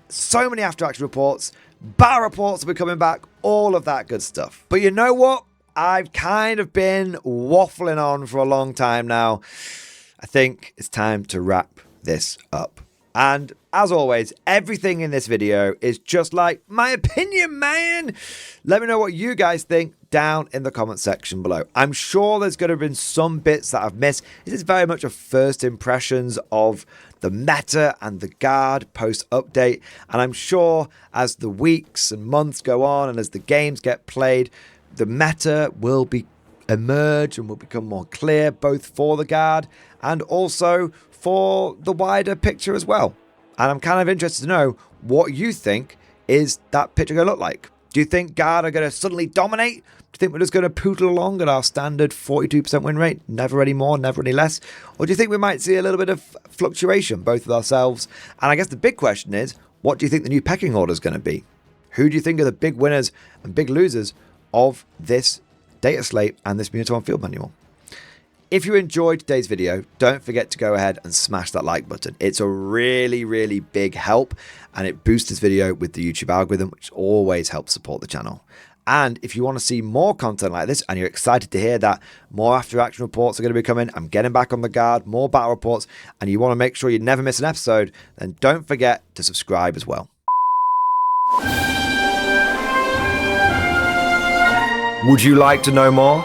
so many after-action reports, battle reports will be coming back, all of that good stuff. But you know what? I've kind of been waffling on for a long time now. I think it's time to wrap this up. And as always, everything in this video is just like my opinion, man. Let me know what you guys think down in the comment section below. I'm sure there's going to have been some bits that I've missed. This is very much a first impressions of the meta and the Guard post-update. And I'm sure as the weeks and months go on and as the games get played, the meta will emerge and will become more clear, both for the Guard and also for the wider picture as well. And I'm kind of interested to know what you think is that picture going to look like. Do you think Guard are going to suddenly dominate? Do you think we're just going to pootle along at our standard 42% win rate? Never any more, never any less? Or do you think we might see a little bit of fluctuation, both with ourselves? And I guess the big question is, what do you think the new pecking order is going to be? Who do you think are the big winners and big losers of this data slate and this Minotaur field manual? If you enjoyed today's video, don't forget to go ahead and smash that like button. It's a really, really big help and it boosts this video with the YouTube algorithm, which always helps support the channel. And if you want to see more content like this and you're excited to hear that more after action reports are going to be coming, I'm getting back on the Guard, more battle reports, and you want to make sure you never miss an episode, then don't forget to subscribe as well. Would you like to know more?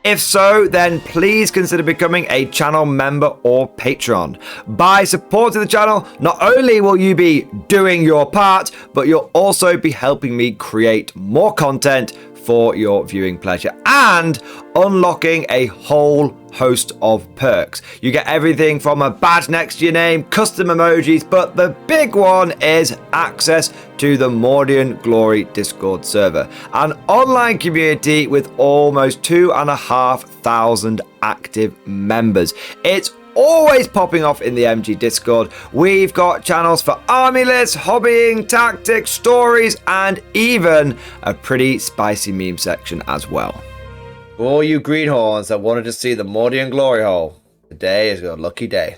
If so, then please consider becoming a channel member or patron. By supporting the channel, not only will you be doing your part, but you'll also be helping me create more content for your viewing pleasure and unlocking a whole host of perks. You get everything from a badge next to your name, custom emojis, but the big one is access to the Mordian Glory Discord server, an online community with almost 2,500 active members. It's always popping off in the MG Discord. We've got channels for army lists, hobbying, tactics, stories, and even a pretty spicy meme section as well. For all you greenhorns that wanted to see the Mordian glory hole, today is your lucky day.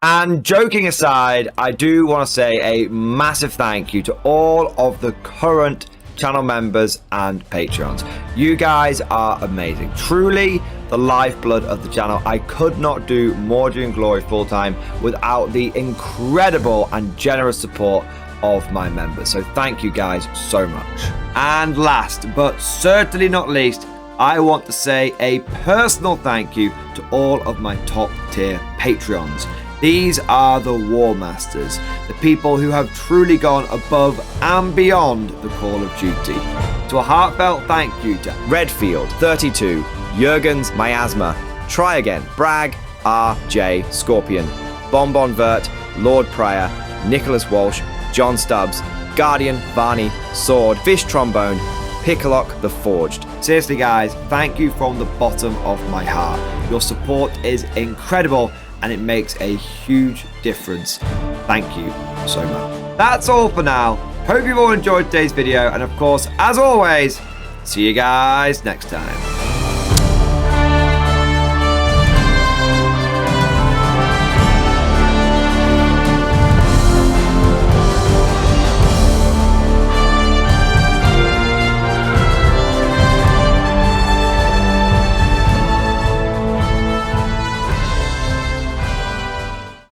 And joking aside, I do want to say a massive thank you to all of the current channel members and patrons. You guys are amazing. Truly the lifeblood of the channel. I could not do Mordian Glory full-time without the incredible and generous support of my members. So thank you guys so much. And last but certainly not least, I want to say a personal thank you to all of my top tier Patreons. These are the War Masters, the people who have truly gone above and beyond the call of duty. So a heartfelt thank you to Redfield, 32, Jurgens, Miasma, Try Again, Bragg, RJ, Scorpion, Bonbon Vert, Lord Pryor, Nicholas Walsh, John Stubbs, Guardian, Varney, Sword, Fish Trombone, Picklock the Forged. Seriously guys, thank you from the bottom of my heart. Your support is incredible and it makes a huge difference. Thank you so much. That's all for now. Hope you've all enjoyed today's video, and of course, as always, see you guys next time.